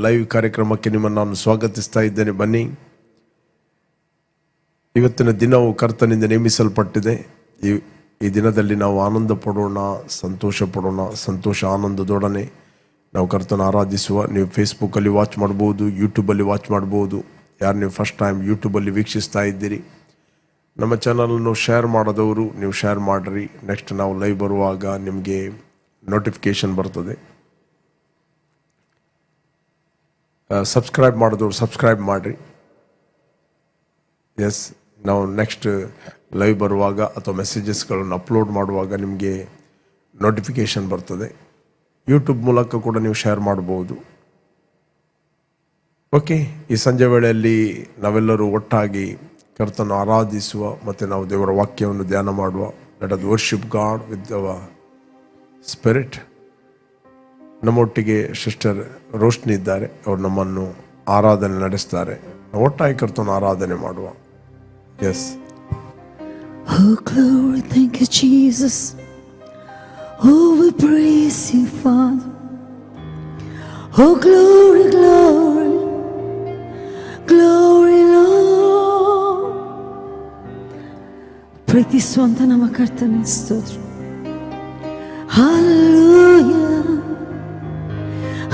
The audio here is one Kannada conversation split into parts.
ಲೈವ್ ಕಾರ್ಯಕ್ರಮಕ್ಕೆ ನಿಮ್ಮನ್ನು ನಾನು ಸ್ವಾಗತಿಸ್ತಾ ಇದ್ದೇನೆ. ಬನ್ನಿ, ಇವತ್ತಿನ ದಿನವು ಕರ್ತನಿಂದ ನೇಮಿಸಲ್ಪಟ್ಟಿದೆ. ಈ ದಿನದಲ್ಲಿ ನಾವು ಆನಂದ ಪಡೋಣ, ಸಂತೋಷ ಪಡೋಣ. ಸಂತೋಷ ಆನಂದದೊಡನೆ ನಾವು ಕರ್ತನ ಆರಾಧಿಸುವ. ನೀವು ಫೇಸ್ಬುಕ್ಕಲ್ಲಿ ವಾಚ್ ಮಾಡ್ಬೋದು, ಯೂಟ್ಯೂಬಲ್ಲಿ ವಾಚ್ ಮಾಡ್ಬೋದು. ಯಾರು ನೀವು ಫಸ್ಟ್ ಟೈಮ್ ಯೂಟ್ಯೂಬಲ್ಲಿ ವೀಕ್ಷಿಸ್ತಾ ಇದ್ದೀರಿ, ನಮ್ಮ ಚಾನಲನ್ನು ಶೇರ್ ಮಾಡೋದವರು ನೀವು ಶೇರ್ ಮಾಡಿರಿ. ನೆಕ್ಸ್ಟ್ ನಾವು ಲೈವ್ ಬರುವಾಗ ನಿಮಗೆ ನೋಟಿಫಿಕೇಷನ್ ಬರ್ತದೆ. ಸಬ್ಸ್ಕ್ರೈಬ್ ಮಾಡಿದವರು ಸಬ್ಸ್ಕ್ರೈಬ್ ಮಾಡಿರಿ. ಎಸ್, ನಾವು ನೆಕ್ಸ್ಟ್ ಲೈವ್ ಬರುವಾಗ ಅಥವಾ ಮೆಸೇಜಸ್ಗಳನ್ನು ಅಪ್ಲೋಡ್ ಮಾಡುವಾಗ ನಿಮಗೆ ನೋಟಿಫಿಕೇಷನ್ ಬರ್ತದೆ. ಯೂಟ್ಯೂಬ್ ಮೂಲಕ ಕೂಡ ನೀವು ಶೇರ್ ಮಾಡ್ಬೋದು. ಓಕೆ, ಈ ಸಂಜೆ ವೇಳೆಯಲ್ಲಿ ನಾವೆಲ್ಲರೂ ಒಟ್ಟಾಗಿ ಕರ್ತನ ಆರಾಧಿಸುವ ಮತ್ತು ನಾವು ದೇವರ ವಾಕ್ಯವನ್ನು ಧ್ಯಾನ ಮಾಡುವ. Let us worship god with our spirit. ನಮ್ಮೊಟ್ಟಿಗೆ ಸಿಸ್ಟರ್ ರೋಶ್ನಿ ಇದ್ದಾರೆ, ಅವರು ನಮ್ಮನ್ನು ಆರಾಧನೆ ನಡೆಸ್ತಾರೆ. ನಾವು ಒಟ್ಟಾಗಿ ಕರ್ತನ ಆರಾಧನೆ ಮಾಡುವ. S. Oh glory, thank you Jesus. Oh, we praise you Father. Oh glory, glory, glory Lord. ಪ್ರೀತಿಸುವಂತ ನಮ್ಮ ಕರ್ತನ ಸ್ತೋತ್ರ. Hallelujah,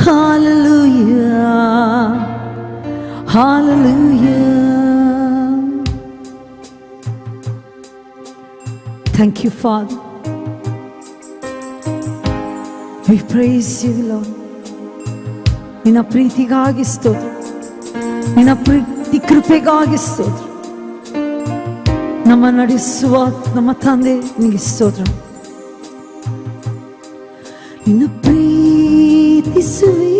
hallelujah, hallelujah. Thank you, Father. We praise you, Lord. ನಿನ್ನ ಪ್ರೀತಿಗಾಗಿ ಸ್ತೋತ್ರ, ನಿನ್ನ ಪ್ರೀತಿ ಕೃಪೆಗಾಗಿ ಸ್ತೋತ್ರ. ನಮ್ಮ ನಡೆಸುವ ನಮ್ಮ ತಂದೆ ನಿನಗೆ ಸ್ತೋತ್ರ. ನಿನ್ನ ಪ್ರೀತಿಸುವೆ,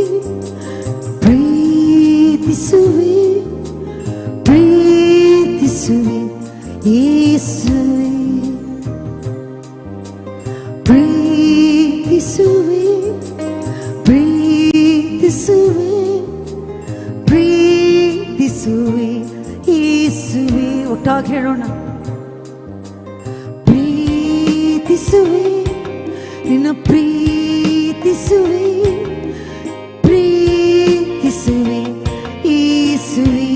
ಪ್ರೀತಿಸುವೆ, ಪ್ರೀತಿಸುವೆ ಯೇಸುವೆ. ಪ್ರೀತಿಸುವೆ, ಪ್ರೀತಿಸುವೆ, ಪ್ರೀತಿಸುವೆ ಯೇಸುವೆ. ಒಟ್ಟಾಗಿ ಹೇಳೋಣ. ಪ್ರೀತಿಸುವೆ, ನಿನ್ನ ಪ್ರೀತಿಸುವೆ, ಪ್ರೀತಿಸುವೆ ಯೇಸುವೆ.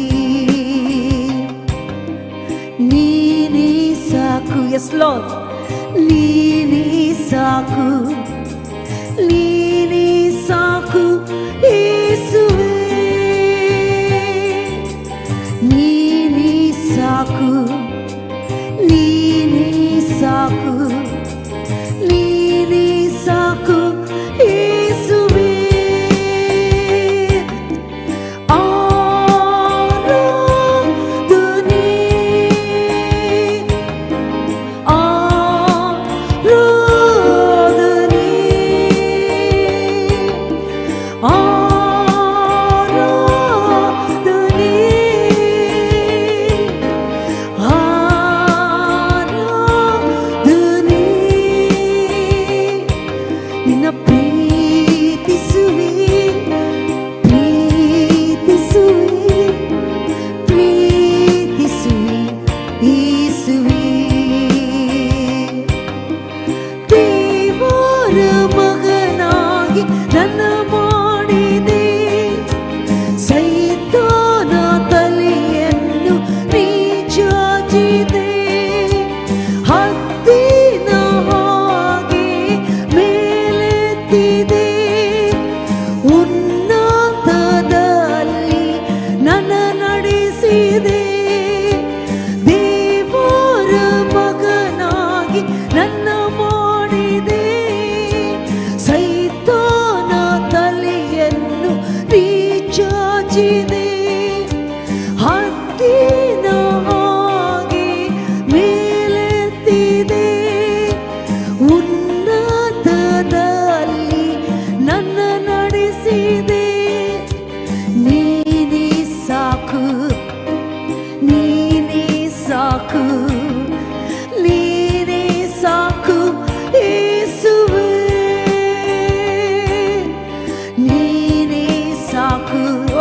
ನೀನೇ ಸಾಕು. ಎಸ್ ಲಾರ್ಡ್, ನೀನೇ ಸಾಕು, ನೀನೇ ಸಾಕು ಯೇಸುವೆ. ನೀನೇ ಸಾಕು, ನೀನೇ ಸಾಕು, ನೀನೇ ಸಾಕು ಯೇಸುವೆ.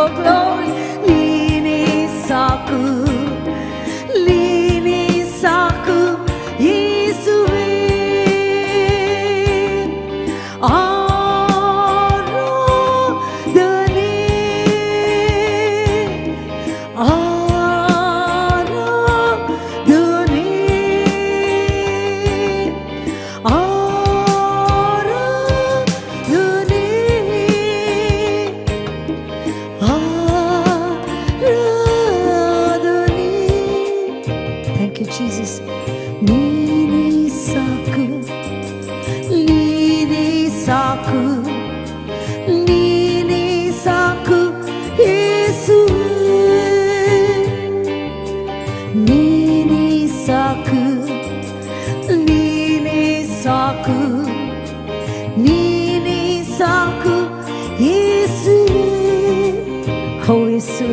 Oh glory, ಯೇಸು,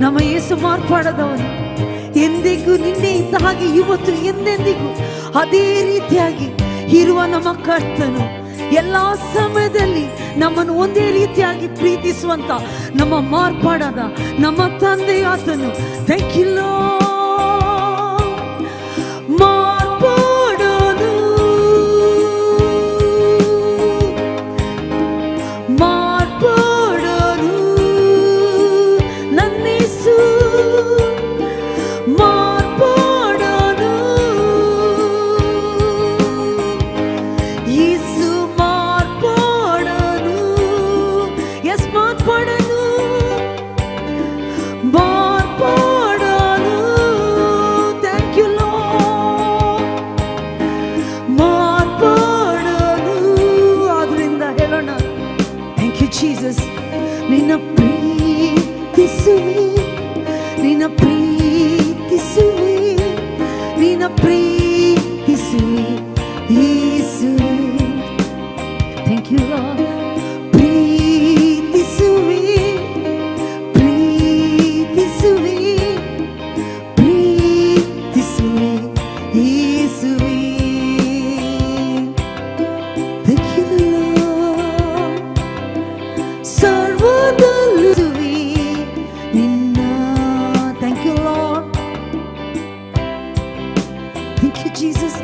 ನಮ್ಮ ಯೇಸು ಮಾರ್ಪಾಡದವನು. ಎಂದಿಗೂ ನಿನ್ನೆ ಇದ್ದ ಹಾಗೆ ಇವತ್ತು ಎಂದೆಂದಿಗೂ ಅದೇ ರೀತಿಯಾಗಿ ಇರುವ ನಮ್ಮ ಕರ್ತನು ಎಲ್ಲಾ ಸಮಯದಲ್ಲಿ ನಮ್ಮನ್ನು ಒಂದೇ ರೀತಿಯಾಗಿ ಪ್ರೀತಿಸುವಂತ ನಮ್ಮ ಮಾರ್ಪಾಡದ ನಮ್ಮ ತಂದೆ ಆತನು. Thank you lord. ಮಾರ್ಪಾಡನು, ಮಾರ್ಪಾಡನು ನನ್ನ ಯೇಸು, ಮಾರ್ಪಾಡನು ಯೇಸು, ಮಾರ್ಪಾಡನು. ಎಸ್, ಮಾರ್ಪಾಡನು, ಮಾರ್ಪಾಡನು. Thank you lord. ಮಾರ್ಪಾಡನು. ಆದ್ರಿಂದ ಹೇಳೋಣ, ಥ್ಯಾಂಕ್ ಯು ಜೀಸಸ್. ನಿನ್ನ ಪ್ರೀತಿಸುವೆ, ನಿನ್ನ ಪ್ರೀತಿಸುವೆ, ನಿನ್ನ ಪ್ರೀತಿಸುವೆ ಯೇಸುವೆ. Thank you lord. ಪ್ರೀತಿಸುವೆ, ಪ್ರೀತಿಸುವೆ, ಪ್ರೀತಿಸುವೆ ಯೇಸುವೆ. Thank you lord. ಸರ್ವದಲ್ಲೂ ನಿನ್ನ. Thank you lord. Thank you Jesus.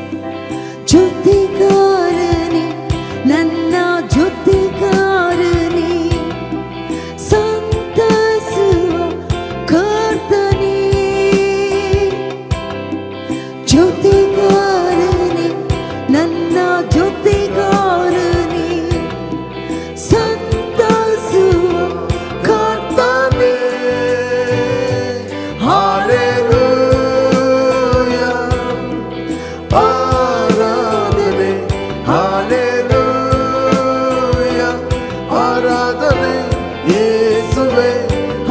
ಜೊತೆಗಾರನೇ, ನನ್ನ ಜೊತೆಗಾರನೇ, ಸಂತೈಸುವ ಕರ್ತನೇ. ಜೊತೆಗಾರನೇ, ನನ್ನ ಜೊತೆಗಾರನೇ, ಸಂತೈಸುವ ಕರ್ತನೇ. ಹಾಲೆಲೂಯಾ, ಆರಾಧನೆ, ಹಾಲೆಲೂಯಾ, ಆರಾಧನೆ ಯೇಸುವೇ.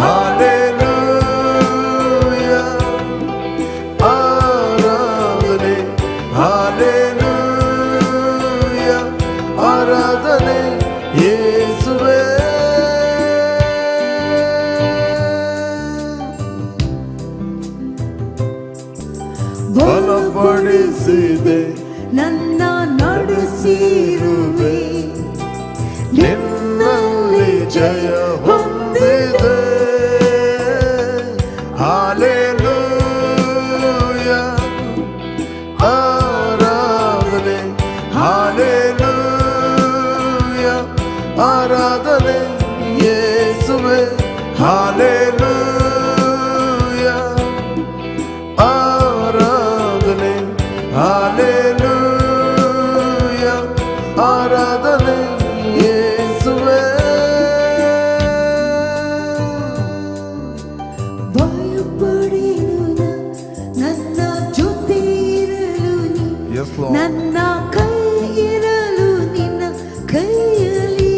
ಹಾಲೆಲೂಯಾ, ಆರಾಧನೆ, ಹಾಲೆಲೂಯಾ, ಆರಾಧನೆ ಯೇಸುವೇ. ಬಲಪಡಿಸಿದೆ, ನನ್ನ ನಡೆಸಿರುವೆ, ನಿನ್ನಲ್ಲಿ ಜಯ ಹೊಂದಿದೆ. ಹಾಲೆಲೂಯಾ, ಆರಾಧನೆ, ಹಾಲೆಲೂಯಾ, ಆರಾಧನೆ ಯೇಸುವೇ. ಹಾಲೆಲೂಯಾ, ಆರಾಧನೆ, ಹಾಲೆಲೂಯಾ, ಆರಾಧನೆ ಯೇಸುವೇ. ಭಯಪಡೆನು ನನ್ನ ಜೊತೆ ಇರಲು ನೀ, Yes, Lord. ನನ್ನ ಕೈ ಇರಲು ನಿನ್ನ ಕೈಯಲ್ಲಿ.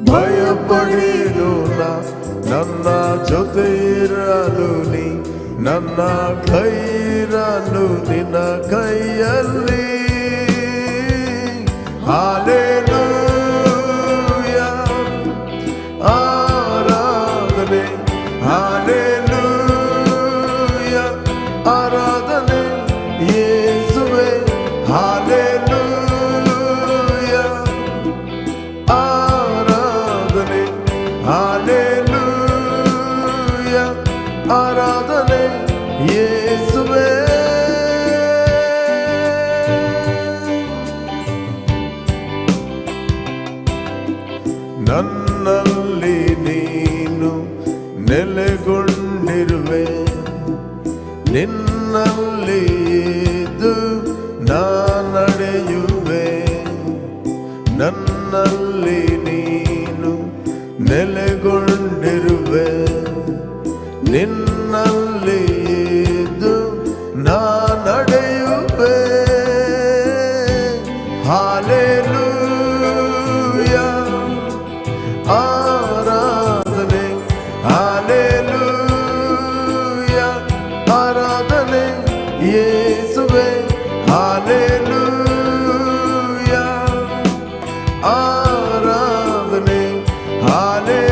ಭಯಪಡೇನು ನಾ, ನನ್ನ ಜೊತೆ ಇರಲು ನೀ, ನನ್ನ ಕೈರಲು ನಿನ್ನ ಕೈಯಲ್ಲಿ. ಹಾಲೆಲೂಯಾ, ಆರಾಧನೆ, ಹಾಲೆಲೂಯಾ, ಆರಾಧನೆ ಯೇಸುವೇ. ಹಾಲೆಲೂಯಾ, ಆರಾಧನೆ, ಹಾಲೆಲೂಯಾ, ಆರಾಧನೆ ಯೇಸುವೇ. ನನ್ನಲ್ಲಿ ನೀನು ನೆಲೆಗೊಂಡಿರುವೆ, ನಿನ್ನಲ್ಲಿ ಇದ್ದು ನಾ ನಡೆಯುವೆ. ನನ್ನಲ್ಲಿ ನೀನು ನೆಲೆಗೊಂಡಿರುವೆ, ನಿನ್ನಲ್ಲಿ ಇದ್ದು ನಾ ನಡೆಯುವೆ. ಹಾಲೆಲೂಯಾ, ಆರಾಧನೆ, ಹಾಲೆಲೂಯಾ, ಆರಾಧನೆ ಯೇಸುವೇ. ಹಾಲೆಲೂಯಾ, ಆರಾಧನೆ, ಹಾಲೆಲೂಯಾ,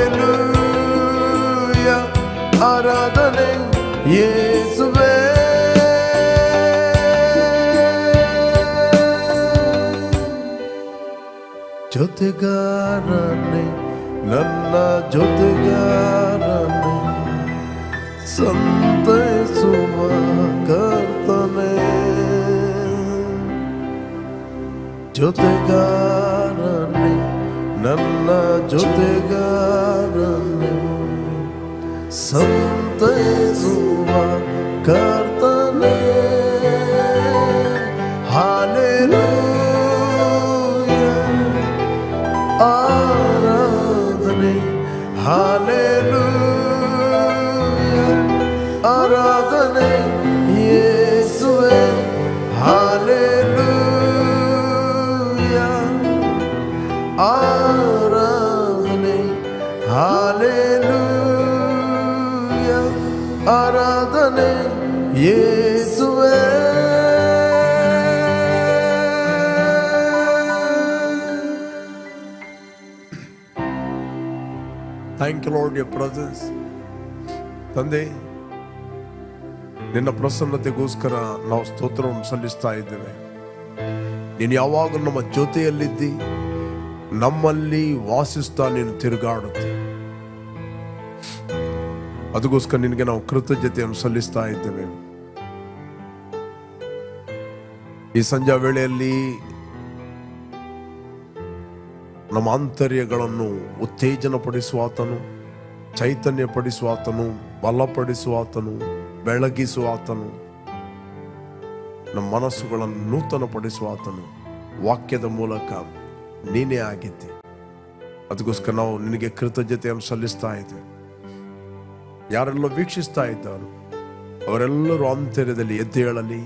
ಯೇಸುವೇ ಜೊತೆಗಾರನೇ ನನ್ನ ಜೊತೆಗಾರನೇ ಸಂತೈಸುವ ಕರ್ತನೇ ಜೊತೆಗಾರನೇ ನನ್ನ ಜೊತೆಗಾರನೇ ಸಂತೈಸುವ ಕರ್ತನೇ ಹಾಲೆಲೂಯಾ ಆರಾಧನೆ ಹಾಲೆಲೂಯಾ ಆರಾಧನೆ ಯೇಸುವೇ ಹಾಲೆಲೂಯಾ ಆರಾಧನೆ ಹಾಲೆಲೂಯಾ ಆರಾಧನೆ ಯೇಸುವೇ thank you lord your presence. ತಂದೆ, ನಿನ್ನ ಪ್ರಸನ್ನತೆಗೋಸ್ಕರ ನಾವು ಸ್ತೋತ್ರವನ್ನು ಸಲ್ಲಿಸ್ತಾ ಇದ್ದೇವೆ. ನೀನು ಯಾವಾಗಲೂ ನಮ್ಮ ಜೊತೆಯಲ್ಲಿದ್ದಿ, ನಮ್ಮಲ್ಲಿ ವಾಸಿಸ್ತಾ ನೀನು ತಿರುಗಾಡುತ್ತೆ. ಅದಕ್ಕೋಸ್ಕರ ನಿನಗೆ ನಾವು ಕೃತಜ್ಞತೆಯನ್ನು ಸಲ್ಲಿಸ್ತಾ ಇದ್ದೇವೆ. ಈ ಸಂಜೆ ವೇಳೆಯಲ್ಲಿ ನಮ್ಮ ಆಂತರ್ಯಗಳನ್ನು ಉತ್ತೇಜನಪಡಿಸುವಾತನು, ಚೈತನ್ಯಪಡಿಸುವಾತನು, ಬಲಪಡಿಸುವಾತನು, ಬೆಳಗಿಸುವಾತನು, ನಮ್ಮ ಮನಸ್ಸುಗಳನ್ನು ನೂತನಪಡಿಸುವಾತನು ವಾಕ್ಯದ ಮೂಲಕ ನೀನೇ ಆಗಿದ್ದೆ. ಅದಕ್ಕೋಸ್ಕರ ನಾವು ನಿನಗೆ ಕೃತಜ್ಞತೆಯನ್ನು ಸಲ್ಲಿಸ್ತಾ ಇದ್ದೇವೆ. ಯಾರೆಲ್ಲ ವೀಕ್ಷಿಸ್ತಾ ಇದ್ದಾರೋ ಅವರೆಲ್ಲರೂ ಆಂತರ್ಯದಲ್ಲಿ ಎದ್ದೇಳಲಿ,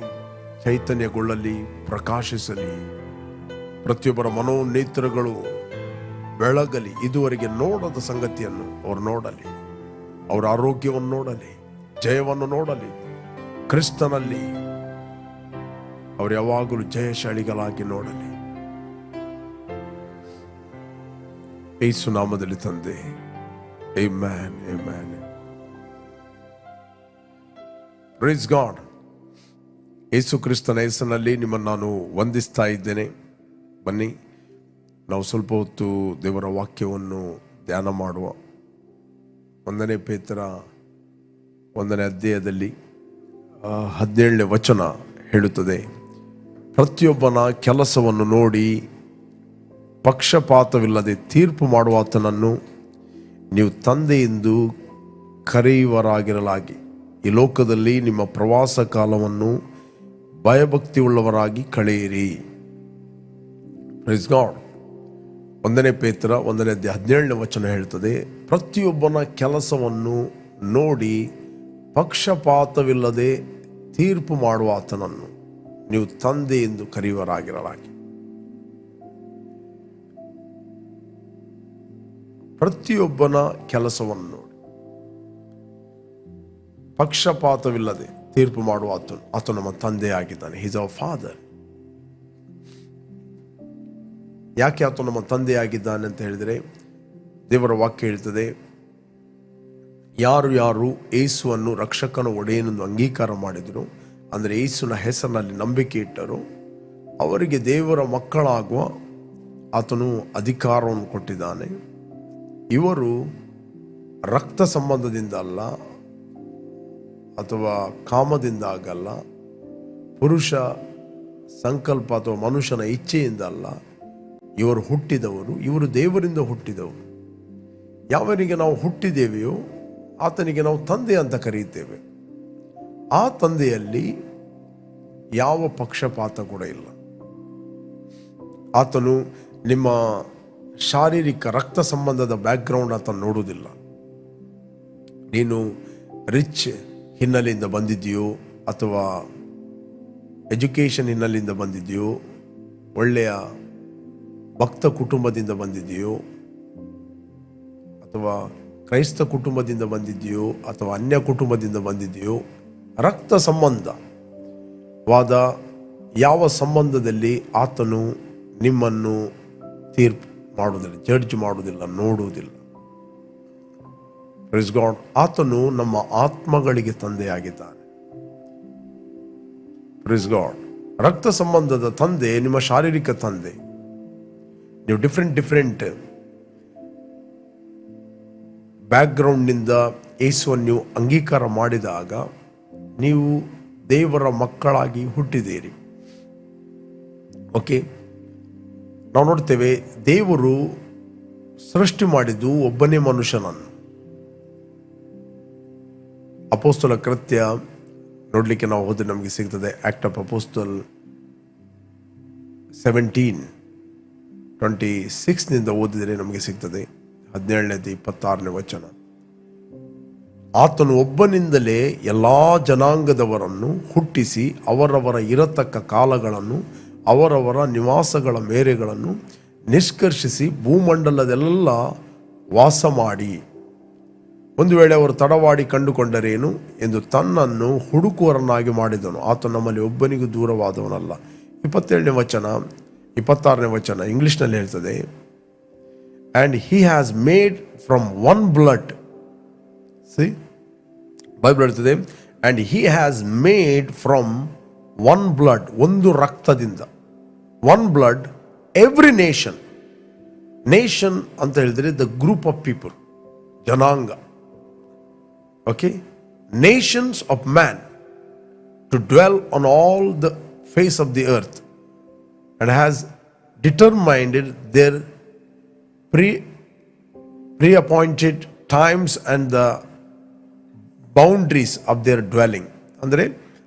ಚೈತನ್ಯಗೊಳ್ಳಲಿ, ಪ್ರಕಾಶಿಸಲಿ. ಪ್ರತಿಯೊಬ್ಬರ ಮನೋನೇತ್ರಗಳು ಬೆಳಗಲಿ. ಇದುವರೆಗೆ ನೋಡದ ಸಂಗತಿಯನ್ನು ಅವರು ನೋಡಲಿ. ಅವರ ಆರೋಗ್ಯವನ್ನು ನೋಡಲಿ, ಜಯವನ್ನು ನೋಡಲಿ. ಕ್ರಿಸ್ತನಲ್ಲಿ ಅವರು ಯಾವಾಗಲೂ ಜಯಶಾಲಿಗಳಾಗಿ ನೋಡಲಿ. ಯೇಸು ನಾಮದಲ್ಲಿ ತಂದೆ, ಆಮೆನ್, ಆಮೆನ್. Praise God. ಯೇಸು ಕ್ರಿಸ್ತನ ಹೆಸರಿನಲ್ಲಿ ನಿಮ್ಮನ್ನು ನಾನು ವಂದಿಸ್ತಾ ಇದ್ದೇನೆ. ಬನ್ನಿ, ನಾವು ಸ್ವಲ್ಪ ಹೊತ್ತು ದೇವರ ವಾಕ್ಯವನ್ನು ಧ್ಯಾನ ಮಾಡುವ. 1 ಪೇತ್ರ 1 ಅಧ್ಯಾಯದಲ್ಲಿ 17ನೇ ವಚನ ಹೇಳುತ್ತದೆ, ಪ್ರತಿಯೊಬ್ಬನ ಕೆಲಸವನ್ನು ನೋಡಿ ಪಕ್ಷಪಾತವಿಲ್ಲದೆ ತೀರ್ಪು ಮಾಡುವಾತನನ್ನು ನೀವು ತಂದೆಯೆಂದು ಕರೆಯುವರಾಗಿರಲಾಗಿ ಈ ಲೋಕದಲ್ಲಿ ನಿಮ್ಮ ಪ್ರವಾಸ ಕಾಲವನ್ನು ಭಯಭಕ್ತಿಯುಳ್ಳವರಾಗಿ ಕಳೆಯಿರಿ. Praise God. 1 ಪೇತ್ರ 1 ಅಧ್ಯಾಯ 17ನೇ ವಚನ ಹೇಳ್ತದೆ, ಪ್ರತಿಯೊಬ್ಬನ ಕೆಲಸವನ್ನು ನೋಡಿ ಪಕ್ಷಪಾತವಿಲ್ಲದೆ ತೀರ್ಪು ಮಾಡುವ ಆತನನ್ನು ನೀವು ತಂದೆ ಎಂದು ಕರೆಯುವರಾಗಿರಲಾಗಿ. ಪ್ರತಿಯೊಬ್ಬನ ಕೆಲಸವನ್ನು ನೋಡಿ ಪಕ್ಷಪಾತವಿಲ್ಲದೆ ತೀರ್ಪು ಮಾಡುವ ಆತನು ನಮ್ಮ ತಂದೆ ಆಗಿದ್ದಾನೆ. Is our father. ಯಾಕೆ ಆತ ನಮ್ಮ ತಂದೆಯಾಗಿದ್ದಾನೆ ಅಂತ ಹೇಳಿದರೆ, ದೇವರ ವಾಕ್ಯ ಹೇಳ್ತದೆ, ಯಾರು ಯಾರು ಯೇಸುವನ್ನು ರಕ್ಷಕನ ಒಡೆಯನೆಂದು ಅಂಗೀಕಾರ ಮಾಡಿದರು, ಅಂದರೆ ಯೇಸುವಿನ ಹೆಸರಿನಲ್ಲಿ ನಂಬಿಕೆ ಇಟ್ಟರು, ಅವರಿಗೆ ದೇವರ ಮಕ್ಕಳಾಗುವ ಆತನು ಅಧಿಕಾರವನ್ನು ಕೊಟ್ಟಿದ್ದಾನೆ. ಇವರು ರಕ್ತ ಸಂಬಂಧದಿಂದ ಅಲ್ಲ, ಅಥವಾ ಕಾಮದಿಂದ ಆಗಲ್ಲ, ಪುರುಷ ಸಂಕಲ್ಪ ಅಥವಾ ಮನುಷ್ಯನ ಇಚ್ಛೆಯಿಂದ ಅಲ್ಲ, ಇವರು ಹುಟ್ಟಿದವರು, ಇವರು ದೇವರಿಂದ ಹುಟ್ಟಿದವರು. ಯಾವನಿಗೆ ನಾವು ಹುಟ್ಟಿದ್ದೇವೆಯೋ ಆತನಿಗೆ ನಾವು ತಂದೆ ಅಂತ ಕರೆಯುತ್ತೇವೆ. ಆ ತಂದೆಯಲ್ಲಿ ಯಾವ ಪಕ್ಷಪಾತ ಕೂಡ ಇಲ್ಲ. ಆತನು ನಿಮ್ಮ ಶಾರೀರಿಕ ರಕ್ತ ಸಂಬಂಧದ ಬ್ಯಾಕ್ಗ್ರೌಂಡ್ ಆತನು ನೋಡುವುದಿಲ್ಲ. ನೀನು ರಿಚ್ ಹಿನ್ನೆಲೆಯಿಂದ ಬಂದಿದೆಯೋ, ಅಥವಾ ಎಜುಕೇಷನ್ ಹಿನ್ನೆಲೆಯಿಂದ ಬಂದಿದೆಯೋ, ಒಳ್ಳೆಯ ಭಕ್ತ ಕುಟುಂಬದಿಂದ ಬಂದಿದೆಯೋ, ಅಥವಾ ಕ್ರೈಸ್ತ ಕುಟುಂಬದಿಂದ ಬಂದಿದೆಯೋ, ಅಥವಾ ಅನ್ಯ ಕುಟುಂಬದಿಂದ ಬಂದಿದೆಯೋ, ರಕ್ತ ಸಂಬಂಧವಾದ ಯಾವ ಸಂಬಂಧದಲ್ಲಿ ಆತನು ನಿಮ್ಮನ್ನು ತೀರ್ಪು ಮಾಡುವುದಿಲ್ಲ, ಜಡ್ಜ್ ಮಾಡುವುದಿಲ್ಲ, ನೋಡುವುದಿಲ್ಲ. Praise God. ಆತನು ನಮ್ಮ ಆತ್ಮಗಳಿಗೆ ತಂದೆಯಾಗಿದ್ದಾನೆ. Praise God. ರಕ್ತ ಸಂಬಂಧದ ತಂದೆ ನಿಮ್ಮ ಶಾರೀರಿಕ ತಂದೆ. ನೀವು ಡಿಫ್ರೆಂಟ್ ಬ್ಯಾಕ್ಗ್ರೌಂಡ್ನಿಂದ ಯೇಸುವನ್ನು ನೀವು ಅಂಗೀಕಾರ ಮಾಡಿದಾಗ ನೀವು ದೇವರ ಮಕ್ಕಳಾಗಿ ಹುಟ್ಟಿದ್ದೀರಿ. ಓಕೆ, ನಾವು ನೋಡ್ತೇವೆ ದೇವರು ಸೃಷ್ಟಿ ಮಾಡಿದ್ದು ಒಬ್ಬನೇ ಮನುಷ್ಯನನ್ನು. ಅಪೋಸ್ತಲ ಕೃತ್ಯ ನೋಡ್ಲಿಕ್ಕೆ ನಾವು ಹೋದ್ರೆ ನಮಗೆ ಸಿಗ್ತದೆ. ಆಕ್ಟ್ ಆಫ್ ಅಪೋಸ್ತಲ್ 17:26 ಓದಿದರೆ ನಮಗೆ ಸಿಗ್ತದೆ. 17-26 ವಚನ. ಆತನು ಒಬ್ಬನಿಂದಲೇ ಎಲ್ಲಾ ಜನಾಂಗದವರನ್ನು ಹುಟ್ಟಿಸಿ ಅವರವರ ಇರತಕ್ಕ ಕಾಲಗಳನ್ನು ಅವರವರ ನಿವಾಸಗಳ ಮೇರೆಗಳನ್ನು ನಿಷ್ಕರ್ಷಿಸಿ ಭೂಮಂಡಲದೆಲ್ಲ ವಾಸ ಮಾಡಿ, ಒಂದು ವೇಳೆ ಅವರು ತಡವಾಡಿ ಕಂಡುಕೊಂಡರೇನು ಎಂದು ತನ್ನನ್ನು ಹುಡುಕುವರನ್ನಾಗಿ ಮಾಡಿದನು. ಆತ ನಮ್ಮಲ್ಲಿ ಒಬ್ಬನಿಗೂ ದೂರವಾದವನಲ್ಲ. 27ನೇ ವಚನ 26ನೇ ವಚನ ಇಂಗ್ಲಿಷ್ನಲ್ಲಿ ಹೇಳ್ತದೆ, and he has made from one blood. See, Bible ಹೇಳ್ತದೆ, and he has made from one blood, ಒಂದು ರಕ್ತದಿಂದ, one blood every nation. Nation ಅಂತ ಹೇಳಿದ್ರೆ ದ ಗ್ರೂಪ್ ಆಫ್ ಪೀಪಲ್, ಜನಾಂಗ. Okay, nations of man to dwell on all the face of the earth and has determined their pre-appointed times and the boundaries of their dwelling. ಅಂದರೆ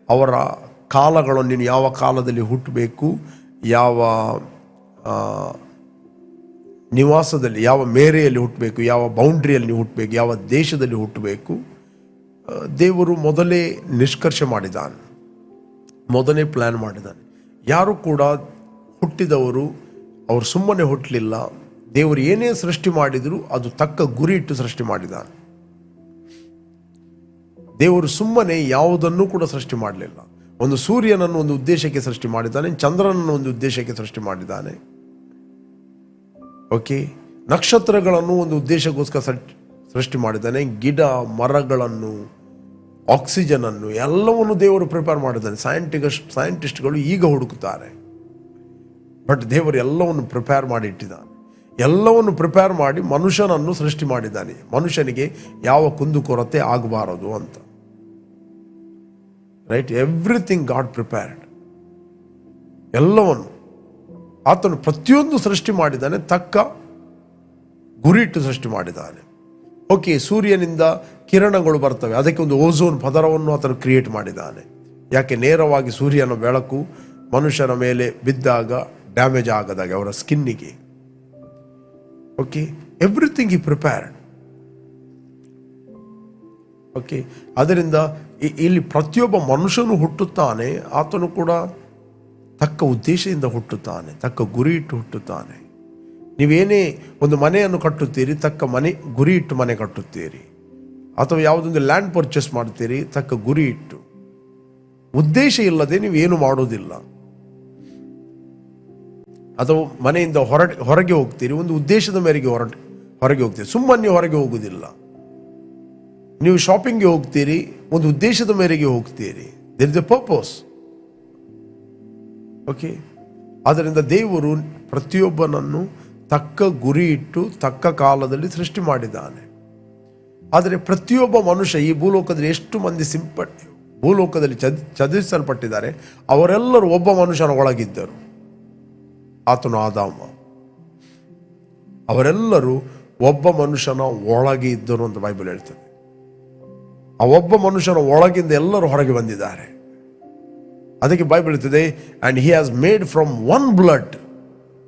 ಅವರ ಕಾಲಗಳನ್ನು, ನೀನು ಯಾವ ಕಾಲದಲ್ಲಿ ಹುಟ್ಟಬೇಕು, ಯಾವ ನಿವಾಸದಲ್ಲಿ, ಯಾವ ಮೇರೆಯಲ್ಲಿ ಹುಟ್ಟಬೇಕು, ಯಾವ ಬೌಂಡ್ರಿಯಲ್ಲಿ ಹುಟ್ಟಬೇಕು, ಯಾವ ದೇಶದಲ್ಲಿ ಹುಟ್ಟಬೇಕು, ದೇವರು ಮೊದಲೇ ನಿಷ್ಕರ್ಷೆ ಮಾಡಿದ್ದಾನೆ, ಮೊದಲೇ ಪ್ಲ್ಯಾನ್ ಮಾಡಿದ್ದಾನೆ. ಯಾರು ಕೂಡ ಹುಟ್ಟಿದವರು ಅವರು ಸುಮ್ಮನೆ ಹುಟ್ಟಲಿಲ್ಲ. ದೇವರು ಏನೇ ಸೃಷ್ಟಿ ಮಾಡಿದರೂ ಅದು ತಕ್ಕ ಗುರಿ ಇಟ್ಟು ಸೃಷ್ಟಿ ಮಾಡಿದ್ದಾನೆ. ದೇವರು ಸುಮ್ಮನೆ ಯಾವುದನ್ನು ಕೂಡ ಸೃಷ್ಟಿ ಮಾಡಲಿಲ್ಲ. ಒಂದು ಸೂರ್ಯನನ್ನು ಒಂದು ಉದ್ದೇಶಕ್ಕೆ ಸೃಷ್ಟಿ ಮಾಡಿದ್ದಾನೆ, ಚಂದ್ರನನ್ನು ಒಂದು ಉದ್ದೇಶಕ್ಕೆ ಸೃಷ್ಟಿ ಮಾಡಿದ್ದಾನೆ. ಓಕೆ, ನಕ್ಷತ್ರಗಳನ್ನು ಒಂದು ಉದ್ದೇಶಕ್ಕೋಸ್ಕರ ಸೃಷ್ಟಿ ಮಾಡಿದ್ದಾನೆ. ಗಿಡ ಮರಗಳನ್ನು, ಆಕ್ಸಿಜನ್ ಅನ್ನು ಎಲ್ಲವನ್ನು ದೇವರು ಪ್ರಿಪೇರ್ ಮಾಡಿದ್ದಾನೆ. ಸೈಂಟಿಸ್ಟ್ಗಳು ಈಗ ಹುಡುಕುತ್ತಾರೆ, ಬಟ್ ದೇವರು ಎಲ್ಲವನ್ನು ಪ್ರಿಪೇರ್ ಮಾಡಿ ಇಟ್ಟಿದ್ದಾನೆ. ಎಲ್ಲವನ್ನು ಪ್ರಿಪೇರ್ ಮಾಡಿ ಮನುಷ್ಯನನ್ನು ಸೃಷ್ಟಿ ಮಾಡಿದ್ದಾನೆ, ಮನುಷ್ಯನಿಗೆ ಯಾವ ಕುಂದುಕೊರತೆ ಆಗಬಾರದು ಅಂತ. Right, everything god prepared. ಎಲ್ಲವನ್ನು ಆತನು ಪ್ರತಿಯೊಂದು ಸೃಷ್ಟಿ ಮಾಡಿದ್ದಾನೆ, ತಕ್ಕ ಗುರಿ ಇಟ್ಟು ಸೃಷ್ಟಿ ಮಾಡಿದ್ದಾನೆ. ಓಕೆ, ಸೂರ್ಯನಿಂದ ಕಿರಣಗಳು ಬರ್ತವೆ, ಅದಕ್ಕೆ ಒಂದು ಓಝೋನ್ ಪದರವನ್ನು ಆತನು ಕ್ರಿಯೇಟ್ ಮಾಡಿದ್ದಾನೆ. ಯಾಕೆ? ನೇರವಾಗಿ ಸೂರ್ಯನ ಬೆಳಕು ಮನುಷ್ಯನ ಮೇಲೆ ಬಿದ್ದಾಗ ಡ್ಯಾಮೇಜ್ ಆಗದಾಗೆ ಅವರ ಸ್ಕಿನ್ನಿಗೆ. Okay, everything he prepared. Okay, ಅದರಿಂದ ಇಲ್ಲಿ ಪ್ರತಿಯೊಬ್ಬ ಮನುಷ್ಯನು ಹುಟ್ಟುತ್ತಾನೆ, ಆತನು ಕೂಡ ತಕ್ಕ ಉದ್ದೇಶದಿಂದ ಹುಟ್ಟುತ್ತಾನೆ, ತಕ್ಕ ಗುರಿ ಇಟ್ಟು ಹುಟ್ಟುತ್ತಾನೆ. ನೀವೇನೇ ಒಂದು ಮನೆಯನ್ನು ಕಟ್ಟುತ್ತೀರಿ, ತಕ್ಕ ಮನೆ ಗುರಿ ಇಟ್ಟು ಮನೆ ಕಟ್ಟುತ್ತೀರಿ. ಅಥವಾ ಯಾವುದೊಂದು ಲ್ಯಾಂಡ್ ಪರ್ಚೇಸ್ ಮಾಡ್ತೀರಿ, ತಕ್ಕ ಗುರಿ ಇಟ್ಟು. ಉದ್ದೇಶ ಇಲ್ಲದೆ ನೀವು ಏನು ಮಾಡೋದಿಲ್ಲ. ಅಥವಾ ಮನೆಯಿಂದ ಹೊರಗೆ ಹೋಗ್ತೀರಿ, ಒಂದು ಉದ್ದೇಶದ ಮೇರೆಗೆ ಹೊರಗೆ ಹೋಗ್ತೀರಿ, ಸುಮ್ಮನೆ ನೀವು ಹೊರಗೆ ಹೋಗುವುದಿಲ್ಲ. ನೀವು ಶಾಪಿಂಗ್ಗೆ ಹೋಗ್ತೀರಿ, ಒಂದು ಉದ್ದೇಶದ ಮೇರೆಗೆ ಹೋಗ್ತೀರಿ. There is a purpose. Okay, ಆದ್ದರಿಂದ ದೇವರು ಪ್ರತಿಯೊಬ್ಬನನ್ನು ತಕ್ಕ ಗುರಿ ಇಟ್ಟು ತಕ್ಕ ಕಾಲದಲ್ಲಿ ಸೃಷ್ಟಿ ಮಾಡಿದ್ದಾನೆ. ಆದರೆ ಪ್ರತಿಯೊಬ್ಬ ಮನುಷ್ಯ ಈ ಭೂಲೋಕದಲ್ಲಿ ಎಷ್ಟು ಮಂದಿ ಭೂಲೋಕದಲ್ಲಿ ಚದುರಿಸಲ್ಪಟ್ಟಿದ್ದಾರೆ, ಅವರೆಲ್ಲರೂ ಒಬ್ಬ ಮನುಷ್ಯನ ಒಳಗಿದ್ದರು. ಆತನು ಆದಾಮ. ಅವರೆಲ್ಲರೂ ಒಬ್ಬ ಮನುಷ್ಯನ ಒಳಗೆ ಇದ್ದರು ಅಂತ ಬೈಬಲ್ ಹೇಳ್ತದೆ. ಆ ಒಬ್ಬ ಮನುಷ್ಯನ ಒಳಗಿಂದ ಎಲ್ಲರೂ ಹೊರಗೆ ಬಂದಿದ್ದಾರೆ. ಅದಕ್ಕೆ ಬೈಬಲ್ ಹೇಳ್ತದೆ, and he has made from one blood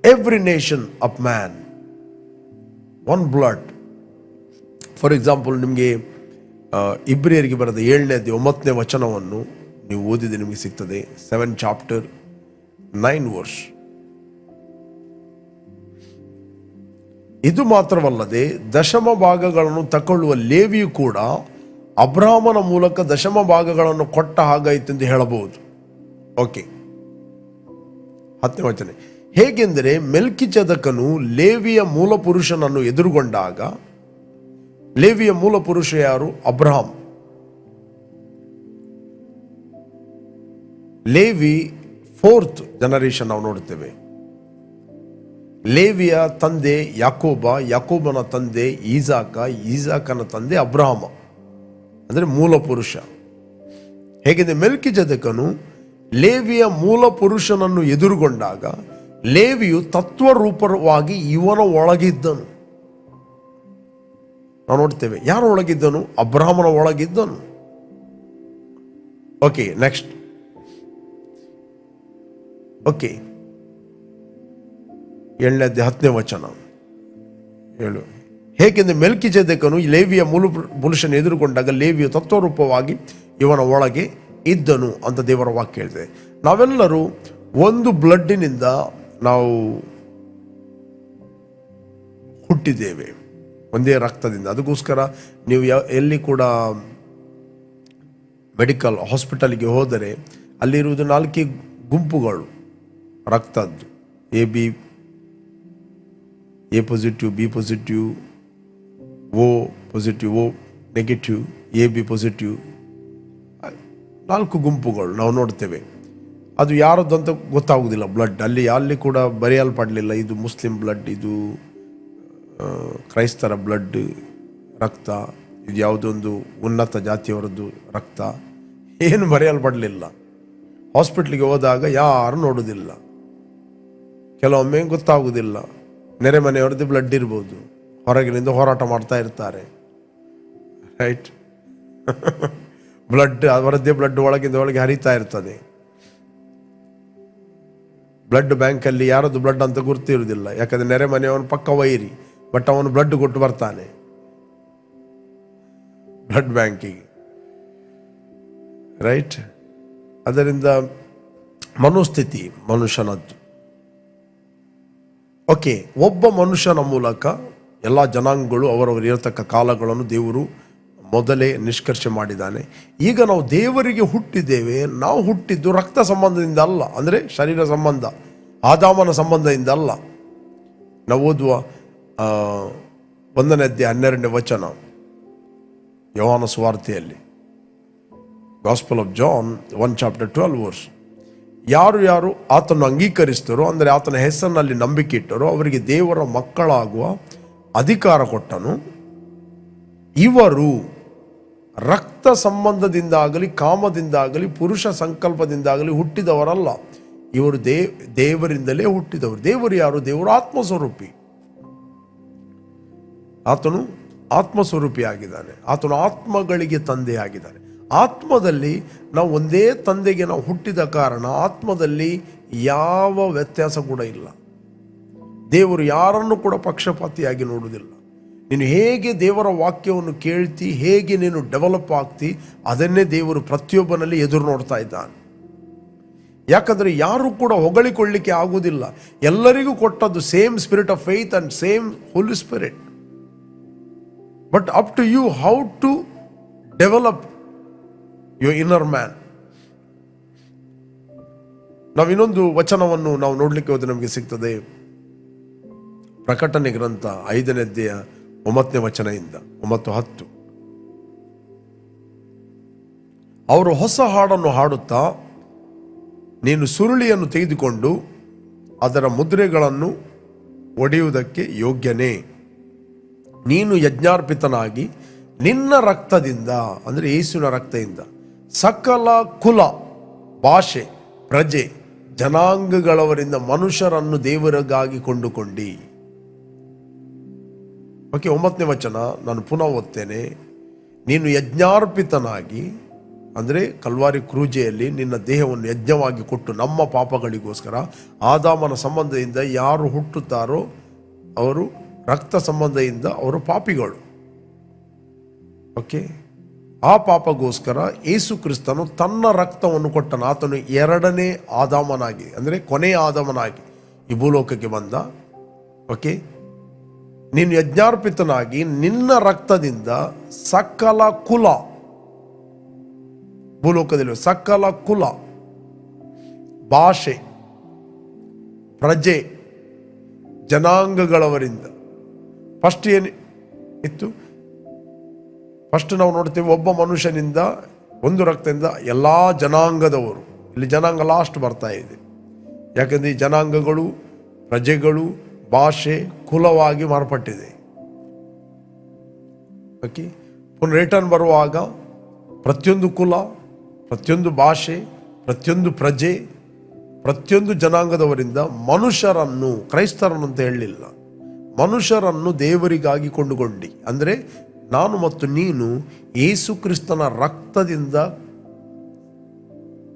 every nation of man. One blood. For example, ನಿಮಗೆ ಇಬ್ರಿಯರಿಗೆ ಬರೆದ 7-9 ವಚನವನ್ನು ನೀವು ಓದಿದೆ, ನಿಮಗೆ ಸಿಗ್ತದೆ. 7 ಚಾಪ್ಟರ್ 9 ವರ್ಷ. ಇದು ಮಾತ್ರವಲ್ಲದೆ ದಶಮ ಭಾಗಗಳನ್ನು ತಗೊಳ್ಳುವ ಲೇವಿಯು ಕೂಡ ಅಬ್ರಾಹ್ಮನ ಮೂಲಕ ದಶಮ ಭಾಗಗಳನ್ನು ಕೊಟ್ಟ ಹಾಗಾಯಿತೆಂದು ಹೇಳಬಹುದು. ಓಕೆ, 10ನೇ ವಚನ. ಹೇಗೆಂದರೆ ಮೆಲ್ಕಿಚೆದಕನು ಲೇವಿಯ ಮೂಲ ಪುರುಷನನ್ನು ಎದುರುಗೊಂಡಾಗ ಲೇವಿಯ ಮೂಲ ಪುರುಷ ಯಾರು? ಅಬ್ರಹಾಂ. ಲೇವಿ 4th ಜನರೇಷನ್ ನಾವು ನೋಡ್ತೇವೆ. ಲೇವಿಯ ತಂದೆ ಯಾಕೋಬ, ಯಾಕೋಬನ ತಂದೆ ಈಸಾಕ, ಈಸಾಕನ ತಂದೆ ಅಬ್ರಹಾಮ, ಅಂದರೆ ಮೂಲ ಪುರುಷ. ಹೇಗೆಂದರೆ ಮೆಲ್ಕಿಜೆದೆಕನು ಲೇವಿಯ ಮೂಲ ಪುರುಷನನ್ನು ಎದುರುಗೊಂಡಾಗ ಲೇವಿಯು ತತ್ವರೂಪವಾಗಿ ಇವನ ಒಳಗಿದ್ದನು. ನಾವು ನೋಡ್ತೇವೆ. ಯಾರ ಒಳಗಿದ್ದನು? ಅಬ್ರಹಾಮನ ಒಳಗಿದ್ದನು. Okay, next. ಓಕೆ, 7ನೇ ವಚನ ಹೇಳು. ಹೇಗೆಂದರೆ ಮೆಲ್ಕಿಜೆದೆಕನು ಲೇವಿಯ ಮೂಲ ಪುರುಷನ ಎದುರುಗೊಂಡಾಗ ಲೇವಿಯು ತತ್ವರೂಪವಾಗಿ ಇವನ ಒಳಗೆ ಇದ್ದನು ಅಂತ ದೇವರ ವಾಕ್ಯ ಹೇಳಿದೆ. ನಾವೆಲ್ಲರೂ ಒಂದು ಬ್ಲಡ್ಡಿನಿಂದ ನಾವು ಹುಟ್ಟಿದ್ದೇವೆ, ಒಂದೇ ರಕ್ತದಿಂದ. ಅದಕ್ಕೋಸ್ಕರ ನೀವು ಎಲ್ಲಿ ಕೂಡ ಮೆಡಿಕಲ್ ಹಾಸ್ಪಿಟಲ್ಗೆ ಹೋದರೆ ಅಲ್ಲಿರುವುದು 4 ಗುಂಪುಗಳು ರಕ್ತದ್ದು. A positive, B positive, O positive, O negative, A B positive, 4 ಗುಂಪುಗಳು ನಾವು ನೋಡ್ತೇವೆ. ಅದು ಯಾರದ್ದು ಅಂತ ಗೊತ್ತಾಗುವುದಿಲ್ಲ. ಬ್ಲಡ್ ಅಲ್ಲಿ ಕೂಡ ಬರೆಯಲ್ಪಡಲಿಲ್ಲ ಇದು ಮುಸ್ಲಿಂ ಬ್ಲಡ್, ಇದು ಕ್ರೈಸ್ತರ ಬ್ಲಡ್ ರಕ್ತ, ಇದು ಯಾವುದೊಂದು ಉನ್ನತ ಜಾತಿಯವರದ್ದು ರಕ್ತ, ಏನು ಬರೆಯಲ್ಪಡಲಿಲ್ಲ. ಹಾಸ್ಪಿಟ್ಲಿಗೆ ಹೋದಾಗ ಯಾರು ನೋಡುವುದಿಲ್ಲ. ಕೆಲವೊಮ್ಮೆ ಗೊತ್ತಾಗುವುದಿಲ್ಲ, ನೆರೆ ಮನೆಯವರದ್ದು ಬ್ಲಡ್ ಇರ್ಬೋದು, ಹೊರಗಿನಿಂದ ಹೋರಾಟ ಮಾಡ್ತಾ ಇರ್ತಾರೆ, ರೈಟ್? ಬ್ಲಡ್ ಅವರದ್ದೇ ಬ್ಲಡ್ ಒಳಗಿಂದ ಒಳಗೆ ಹರಿತಾ ಇರ್ತದೆ. ಬ್ಲಡ್ ಬ್ಯಾಂಕಲ್ಲಿ ಯಾರದ್ದು ಬ್ಲಡ್ ಅಂತ ಗುರ್ತಿರುವುದಿಲ್ಲ, ಯಾಕಂದ್ರೆ ನೆರೆ ಮನೆಯವನು ಪಕ್ಕ ವೈರಿ, ಬಟ್ ಅವನು ಬ್ಲಡ್ ಕೊಟ್ಟು ಬರ್ತಾನೆ ಬ್ಲಡ್ ಬ್ಯಾಂಕಿಗೆ, ರೈಟ್? ಅದರಿಂದ ಮನೋಸ್ಥಿತಿ ಮನುಷ್ಯನದ್ದು. ಓಕೆ, ಒಬ್ಬ ಮನುಷ್ಯನ ಮೂಲಕ ಎಲ್ಲ ಜನಾಂಗಗಳು ಅವರವರು ಇರತಕ್ಕ ಕಾಲಗಳನ್ನು ದೇವರು ಮೊದಲೇ ನಿಷ್ಕರ್ಷೆ ಮಾಡಿದ್ದಾನೆ. ಈಗ ನಾವು ದೇವರಿಗೆ ಹುಟ್ಟಿದ್ದೇವೆ. ನಾವು ಹುಟ್ಟಿದ್ದು ರಕ್ತ ಸಂಬಂಧದಿಂದ ಅಲ್ಲ, ಅಂದರೆ ಶರೀರ ಸಂಬಂಧ, ಆದಾಮನ ಸಂಬಂಧದಿಂದ ಅಲ್ಲ. ನಾವು ಓದುವ 1ನೇ ಅಧ್ಯಾಯ 12ನೇ ವಚನ ಯೋಹಾನ ಸುವಾರ್ತೆಯಲ್ಲಿ, gospel of John 1 chapter 12 verse. ಯಾರು ಆತನನ್ನು ಅಂಗೀಕರಿಸ್ತಾರೋ, ಅಂದರೆ ಆತನ ಹೆಸರಿನಲ್ಲಿ ನಂಬಿಕೆ ಇಟ್ಟರೋ ಅವರಿಗೆ ದೇವರ ಮಕ್ಕಳಾಗುವ ಅಧಿಕಾರ ಕೊಟ್ಟನು. ಇವರು ರಕ್ತ ಸಂಬಂಧದಿಂದಾಗಲಿ ಕಾಮದಿಂದಾಗಲಿ ಪುರುಷ ಸಂಕಲ್ಪದಿಂದಾಗಲಿ ಹುಟ್ಟಿದವರಲ್ಲ, ಇವರು ದೇವರಿಂದಲೇ ಹುಟ್ಟಿದವರು. ದೇವರು ಯಾರು? ದೇವರು ಆತ್ಮಸ್ವರೂಪಿ. ಆತನು ಆತ್ಮಸ್ವರೂಪಿಯಾಗಿದ್ದಾನೆ. ಆತನು ಆತ್ಮಗಳಿಗೆ ತಂದೆಯಾಗಿದ್ದಾನೆ. ಆತ್ಮದಲ್ಲಿ ನಾವು ಒಂದೇ ತಂದೆಗೆ ನಾವು ಹುಟ್ಟಿದ ಕಾರಣ ಆತ್ಮದಲ್ಲಿ ಯಾವ ವ್ಯತ್ಯಾಸ ಕೂಡ ಇಲ್ಲ. ದೇವರು ಯಾರನ್ನು ಕೂಡ ಪಕ್ಷಪಾತಿಯಾಗಿ ನೋಡುವುದಿಲ್ಲ. ನೀನು ಹೇಗೆ ದೇವರ ವಾಕ್ಯವನ್ನು ಕೇಳ್ತಿ, ಹೇಗೆ ನೀನು ಡೆವಲಪ್ ಆಗ್ತಿ, ಅದನ್ನೇ ದೇವರು ಪ್ರತಿಯೊಬ್ಬನಲ್ಲಿ ಎದುರು ನೋಡ್ತಾ ಇದ್ದಾನೆ. ಯಾಕಂದರೆ ಯಾರು ಕೂಡ ಹೊಗಳಿಕೊಳ್ಳಿಕ್ಕೆ ಆಗುವುದಿಲ್ಲ. ಎಲ್ಲರಿಗೂ ಕೊಟ್ಟದ್ದು same spirit of faith and same holy spirit. But up to you how to develop your inner man. ನಾವು ಇನ್ನೊಂದು ವಚನವನ್ನು ನಾವು ನೋಡ್ಲಿಕ್ಕೆ ಹೋದ್ರೆ ನಮಗೆ ಸಿಗ್ತದೆ. ಪ್ರಕಟಣೆ ಗ್ರಂಥ 5ನೇ ಅಧ್ಯಾಯ 9ನೇ ವಚನದಿಂದ 9-10. ಅವರು ಹೊಸ ಹಾಡನ್ನು ಹಾಡುತ್ತಾ, ನೀನು ಸುರುಳಿಯನ್ನು ತೆಗೆದುಕೊಂಡು ಅದರ ಮುದ್ರೆಗಳನ್ನು ಒಡೆಯುವುದಕ್ಕೆ ಯೋಗ್ಯನೇ. ನೀನು ಯಜ್ಞಾರ್ಪಿತನಾಗಿ ನಿನ್ನ ರಕ್ತದಿಂದ, ಅಂದರೆ ಯೇಸುವಿನ ರಕ್ತದಿಂದ ಸಕಲ ಕುಲ, ಭಾಷೆ, ಪ್ರಜೆ, ಜನಾಂಗಗಳವರಿಂದ ಮನುಷ್ಯರನ್ನು ದೇವರಿಗಾಗಿ ಕೊಂಡುಕೊಂಡಿ. ಓಕೆ, 9ನೇ ವಚನ ನಾನು ಪುನಃ ಓದ್ತೇನೆ. ನೀನು ಯಜ್ಞಾರ್ಪಿತನಾಗಿ, ಅಂದರೆ ಕಲ್ವಾರಿ ಕ್ರೂಜೆಯಲ್ಲಿ ನಿನ್ನ ದೇಹವನ್ನು ಯಜ್ಞವಾಗಿ ಕೊಟ್ಟು ನಮ್ಮ ಪಾಪಗಳಿಗೋಸ್ಕರ. ಆದಾಮನ ಸಂಬಂಧದಿಂದ ಯಾರು ಹುಟ್ಟುತ್ತಾರೋ ಅವರು ರಕ್ತ ಸಂಬಂಧದಿಂದ ಅವರು ಪಾಪಿಗಳು. ಓಕೆ, ಆ ಪಾಪಗೋಸ್ಕರ ಯೇಸು ಕ್ರಿಸ್ತನು ತನ್ನ ರಕ್ತವನ್ನು ಕೊಟ್ಟನು. ಆತನು 2ನೇ ಆದಾಮನಾಗಿ, ಅಂದರೆ ಕೊನೆಯ ಆದಾಮನಾಗಿ ಈ ಭೂಲೋಕಕ್ಕೆ ಬಂದ. ಓಕೆ, ನೀನು ಯಜ್ಞಾರ್ಪಿತನಾಗಿ ನಿನ್ನ ರಕ್ತದಿಂದ ಸಕಲ ಕುಲ, ಭೂಲೋಕದಲ್ಲಿ ಸಕಲ ಕುಲ, ಭಾಷೆ, ಪ್ರಜೆ, ಜನಾಂಗಗಳವರಿಂದ. ಫಸ್ಟ್ ಏನು ಇತ್ತು? ಫಸ್ಟ್ ನಾವು ನೋಡ್ತೇವೆ, ಒಬ್ಬ ಮನುಷ್ಯನಿಂದ ಒಂದು ರಕ್ತದಿಂದ ಎಲ್ಲ ಜನಾಂಗದವರು. ಇಲ್ಲಿ ಜನಾಂಗ ಲಾಸ್ಟ್ ಬರ್ತಾ ಇದೆ, ಯಾಕಂದರೆ ಈ ಜನಾಂಗಗಳು, ಪ್ರಜೆಗಳು, ಭಾಷೆ, ಕುಲವಾಗಿ ಮಾರ್ಪಟ್ಟಿದೆ. ಓಕೆ, ಪುನಃ ರಿಟರ್ನ್ ಬರುವಾಗ ಪ್ರತಿಯೊಂದು ಕುಲ, ಪ್ರತಿಯೊಂದು ಭಾಷೆ, ಪ್ರತಿಯೊಂದು ಪ್ರಜೆ, ಪ್ರತಿಯೊಂದು ಜನಾಂಗದವರಿಂದ ಮನುಷ್ಯರನ್ನು, ಕ್ರೈಸ್ತರನ್ನು ಅಂತ ಹೇಳಲಿಲ್ಲ, ಮನುಷ್ಯರನ್ನು ದೇವರಿಗಾಗಿ ಕೊಂಡುಕೊಂಡಿ. ಅಂದರೆ ನಾನು ಮತ್ತು ನೀನು ಯೇಸು ಕ್ರಿಸ್ತನ ರಕ್ತದಿಂದ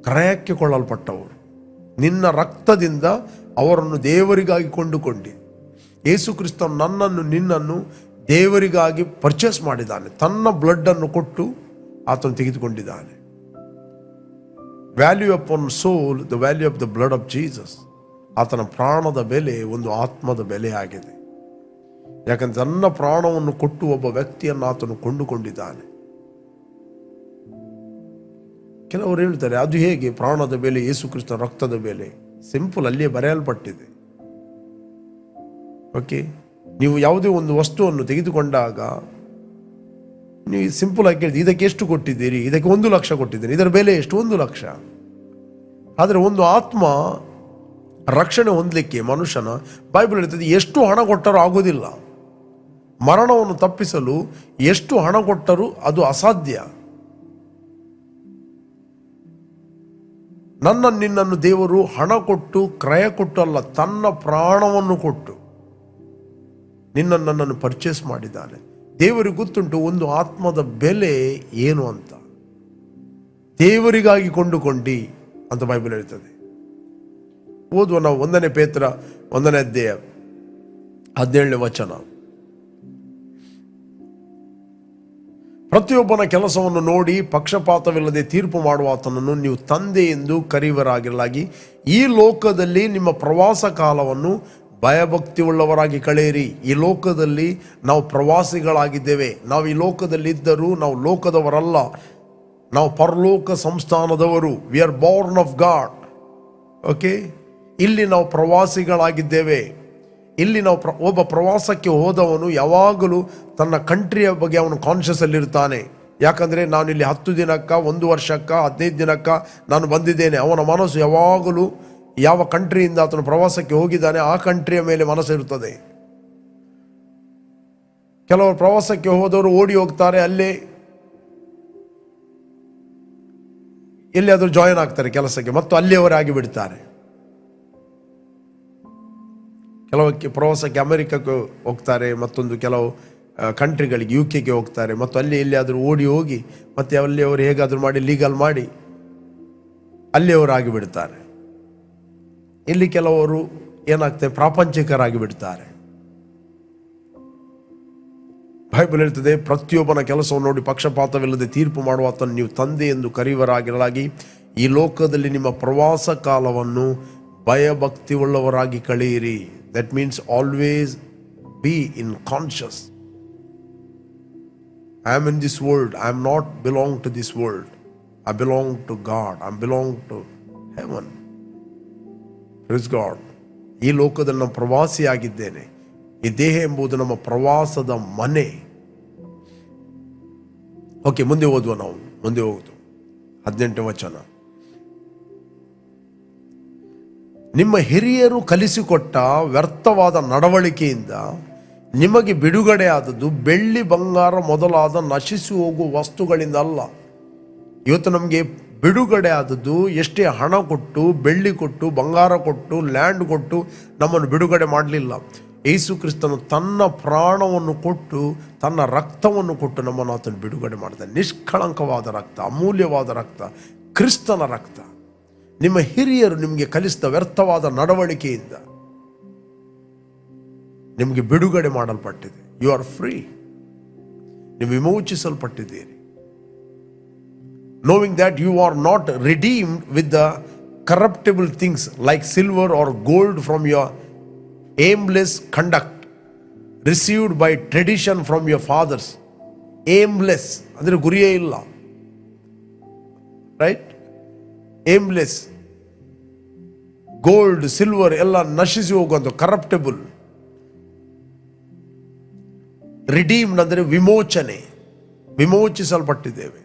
ಕ್ರಯಕ್ಕೆ ಕೊಳ್ಳಲ್ಪಟ್ಟವರು. ನಿನ್ನ ರಕ್ತದಿಂದ ಅವರನ್ನು ದೇವರಿಗಾಗಿ ಕೊಂಡುಕೊಂಡಿ. ಯೇಸು ಕ್ರಿಸ್ತನು ನನ್ನನ್ನು, ನಿನ್ನನ್ನು ದೇವರಿಗಾಗಿ ಪರ್ಚೇಸ್ ಮಾಡಿದ್ದಾನೆ. ತನ್ನ ಬ್ಲಡ್ಡನ್ನು ಕೊಟ್ಟು ಆತನು ತೆಗೆದುಕೊಂಡಿದ್ದಾನೆ. Value of one soul, the value of the blood of Jesus. ಆತನ ಪ್ರಾಣದ ಬೆಲೆ ಒಂದು ಆತ್ಮದ ಬೆಲೆ ಆಗಿದೆ. ಯಾಕಂದ್ರೆ ತನ್ನ ಪ್ರಾಣವನ್ನು ಕೊಟ್ಟು ಒಬ್ಬ ವ್ಯಕ್ತಿಯನ್ನು ಆತನು ಕೊಂಡುಕೊಂಡಿದ್ದಾನೆ. ಕೆಲವರು ಹೇಳ್ತಾರೆ, ಅದು ಹೇಗೆ ಪ್ರಾಣದ ಬೆಲೆ, ಯೇಸು ಕ್ರಿಸ್ತನ ರಕ್ತದ ಬೆಲೆ? ಸಿಂಪಲ್, ಅಲ್ಲಿಯೇ ಬರೆಯಲ್ಪಟ್ಟಿದೆ. ಓಕೆ, ನೀವು ಯಾವುದೇ ಒಂದು ವಸ್ತುವನ್ನು ತೆಗೆದುಕೊಂಡಾಗ ನೀವು ಸಿಂಪಲ್ ಆಗಿ ಕೇಳಿದ್ರೆ, ಇದಕ್ಕೆ ಎಷ್ಟು ಕೊಟ್ಟಿದ್ದೀರಿ? ಇದಕ್ಕೆ 1 ಲಕ್ಷ ಕೊಟ್ಟಿದ್ದೀರಿ. ಇದರ ಬೆಲೆ ಎಷ್ಟು? 1 ಲಕ್ಷ. ಆದರೆ ಒಂದು ಆತ್ಮ ರಕ್ಷಣೆ ಹೊಂದಲಿಕ್ಕೆ ಮನುಷ್ಯನ, ಬೈಬಲ್ ಹೇಳ್ತದೆ, ಎಷ್ಟು ಹಣ ಕೊಟ್ಟರೂ ಆಗೋದಿಲ್ಲ. ಮರಣವನ್ನು ತಪ್ಪಿಸಲು ಎಷ್ಟು ಹಣ ಕೊಟ್ಟರೂ ಅದು ಅಸಾಧ್ಯ. ನಿನ್ನನ್ನು ದೇವರು ಹಣ ಕೊಟ್ಟು, ಕ್ರಯ ಕೊಟ್ಟು ಅಲ್ಲ, ತನ್ನ ಪ್ರಾಣವನ್ನು ಕೊಟ್ಟು ನನ್ನನ್ನು ಪರ್ಚೇಸ್ ಮಾಡಿದ್ದಾನೆ. ದೇವರಿಗೆ ಗೊತ್ತುಂಟು ಒಂದು ಆತ್ಮದ ಬೆಲೆ ಏನು ಅಂತ. ದೇವರಿಗಾಗಿ ಕೊಂಡುಕೊಂಡಿ ಅಂತ ಬೈಬಲ್ ಹೇಳ್ತದೆ. ಓದುವ ನಾವು 1 ಪೇತ್ರ 1ನೇ ಅಧ್ಯಾಯ 17ನೇ ವಚನ. ಪ್ರತಿಯೊಬ್ಬನ ಕೆಲಸವನ್ನು ನೋಡಿ ಪಕ್ಷಪಾತವಿಲ್ಲದೆ ತೀರ್ಪು ಮಾಡುವ ಆತನನ್ನು ನೀವು ತಂದೆ ಎಂದು ಕರೆಯುವರಾಗಿರಲಾಗಿ, ಈ ಲೋಕದಲ್ಲಿ ನಿಮ್ಮ ಪ್ರವಾಸ ಕಾಲವನ್ನು ಭಯಭಕ್ತಿ ಉಳ್ಳವರಾಗಿ ಕಳೆಯಿರಿ. ಈ ಲೋಕದಲ್ಲಿ ನಾವು ಪ್ರವಾಸಿಗಳಾಗಿದ್ದೇವೆ. ನಾವು ಈ ಲೋಕದಲ್ಲಿ ಇದ್ದರೂ ನಾವು ಲೋಕದವರಲ್ಲ, ನಾವು ಪರಲೋಕ ಸಂಸ್ಥಾನದವರು. We are born of God. Okay, ಇಲ್ಲಿ ನಾವು ಪ್ರವಾಸಿಗಳಾಗಿದ್ದೇವೆ. ಇಲ್ಲಿ ನಾವು ಒಬ್ಬ ಪ್ರವಾಸಕ್ಕೆ ಹೋದವನು ಯಾವಾಗಲೂ ತನ್ನ ಕಂಟ್ರಿಯ ಬಗ್ಗೆ ಅವನು ಕಾನ್ಷಿಯಸ್ ಅಲ್ಲಿರ್ತಾನೆ. ಯಾಕಂದರೆ ನಾನು ಇಲ್ಲಿ 10 ದಿನಕ್ಕ, 1 ವರ್ಷಕ್ಕ, 15 ದಿನಕ್ಕ ನಾನು ಬಂದಿದ್ದೇನೆ. ಅವನ ಮನಸ್ಸು ಯಾವಾಗಲೂ ಯಾವ ಕಂಟ್ರಿಯಿಂದ ಆತನು ಪ್ರವಾಸಕ್ಕೆ ಹೋಗಿದ್ದಾನೆ ಆ ಕಂಟ್ರಿಯ ಮೇಲೆ ಮನಸ್ಸಿರುತ್ತದೆ. ಕೆಲವರು ಪ್ರವಾಸಕ್ಕೆ ಹೋದವರು ಓಡಿ ಹೋಗ್ತಾರೆ, ಅಲ್ಲೇ ಎಲ್ಲಿಯಾದರೂ ಜಾಯಿನ್ ಆಗ್ತಾರೆ ಕೆಲಸಕ್ಕೆ, ಮತ್ತು ಅಲ್ಲಿಯವರಾಗಿ ಬಿಡ್ತಾರೆ. ಕೆಲವಕ್ಕೆ ಪ್ರವಾಸಕ್ಕೆ ಅಮೆರಿಕಕ್ಕೆ ಹೋಗ್ತಾರೆ, ಮತ್ತೊಂದು ಕೆಲವು ಕಂಟ್ರಿಗಳಿಗೆ, UK ಹೋಗ್ತಾರೆ, ಮತ್ತು ಅಲ್ಲಿ ಎಲ್ಲಿಯಾದರೂ ಓಡಿ ಹೋಗಿ ಮತ್ತೆ ಅಲ್ಲಿಯವರು ಹೇಗಾದರೂ ಮಾಡಿ ಲೀಗಲ್ ಮಾಡಿ ಅಲ್ಲಿಯವರಾಗಿ ಬಿಡ್ತಾರೆ. ಇಲ್ಲಿ ಕೆಲವರು ಏನಾಗ್ತದೆ, ಪ್ರಾಪಂಚಿಕರಾಗಿ ಬಿಡ್ತಾರೆ. ಬೈಬಲ್ ಹೇಳ್ತದೆ, ಪ್ರತಿಯೊಬ್ಬನ ಕೆಲಸವನ್ನು ನೋಡಿ ಪಕ್ಷಪಾತವಿಲ್ಲದೆ ತೀರ್ಪು ಮಾಡುವ ಆತನು ನೀವು ತಂದೆ ಎಂದು ಕರೆಯುವರಾಗಿರಲಾಗಿ, ಈ ಲೋಕದಲ್ಲಿ ನಿಮ್ಮ ಪ್ರವಾಸ ಕಾಲವನ್ನು ಭಯಭಕ್ತಿ ಉಳ್ಳವರಾಗಿ ಕಳೆಯಿರಿ. That means always be in conscious. I am in this world, I am not belong to this world, I belong to God, I belong to heaven. Praise God. ಈ ಲೋಕದಲ್ಲಿ ನಾನು ಪ್ರವಾಸಿಯಾಗಿದ್ದೇನೆ. ಈ ದೇಹ ಎಂಬುದು ನಮ್ಮ ಪ್ರವಾಸದ ಮನೆ. ಓಕೆ, ಮುಂದೆ ಓದುವ ನಾವು. ಮುಂದೆ ಹೋಗುದು 18ನೇ ವಚನ. ನಿಮ್ಮ ಹಿರಿಯರು ಕಲಿಸಿಕೊಟ್ಟ ವ್ಯರ್ಥವಾದ ನಡವಳಿಕೆಯಿಂದ ನಿಮಗೆ ಬಿಡುಗಡೆ ಆದದ್ದು ಬೆಳ್ಳಿ ಬಂಗಾರ ಮೊದಲಾದ ನಶಿಸಿ ಹೋಗುವ ವಸ್ತುಗಳಿಂದ ಅಲ್ಲ. ಇವತ್ತು ನಮಗೆ ಬಿಡುಗಡೆ ಆದದ್ದು ಎಷ್ಟೇ ಹಣ ಕೊಟ್ಟು, ಬೆಳ್ಳಿ ಕೊಟ್ಟು, ಬಂಗಾರ ಕೊಟ್ಟು, ಲ್ಯಾಂಡ್ ಕೊಟ್ಟು ನಮ್ಮನ್ನು ಬಿಡುಗಡೆ ಮಾಡಲಿಲ್ಲ. ಯೇಸು ಕ್ರಿಸ್ತನು ತನ್ನ ಪ್ರಾಣವನ್ನು ಕೊಟ್ಟು, ತನ್ನ ರಕ್ತವನ್ನು ಕೊಟ್ಟು ನಮ್ಮನ್ನು ಆತನು ಬಿಡುಗಡೆ ಮಾಡಿದ. ನಿಷ್ಕಳಂಕವಾದ ರಕ್ತ, ಅಮೂಲ್ಯವಾದ ರಕ್ತ, ಕ್ರಿಸ್ತನ ರಕ್ತ. ನಿಮ್ಮ ಹಿರಿಯರು ನಿಮಗೆ ಕಲಿಸಿದ ವ್ಯರ್ಥವಾದ ನಡವಳಿಕೆಯಿಂದ ನಿಮಗೆ ಬಿಡುಗಡೆ ಮಾಡಲ್ಪಟ್ಟಿದೆ. You are free. ನೀವು ವಿಮೋಚಿಸಲ್ಪಟ್ಟಿದ್ದೀರಿ. knowing that you are not redeemed with the corruptible things like silver or gold from your aimless conduct received by tradition from your fathers. Aimless ಅಂದರೆ ಗುರಿಯೇ ಇಲ್ಲ, ರೈಟ್? ಏಮ್ಲೆಸ್, ಗೋಲ್ಡ್, ಸಿಲ್ವರ್ ಎಲ್ಲ ನಶಿಸಿ ಹೋಗುವಂಥ ಕರಪ್ಟಬಲ್. ರಿಡೀಮ್ಡ್ ಅಂದರೆ ವಿಮೋಚನೆ. ವಿಮೋಚಿಸಲ್ಪಟ್ಟಿದ್ದೇವೆ.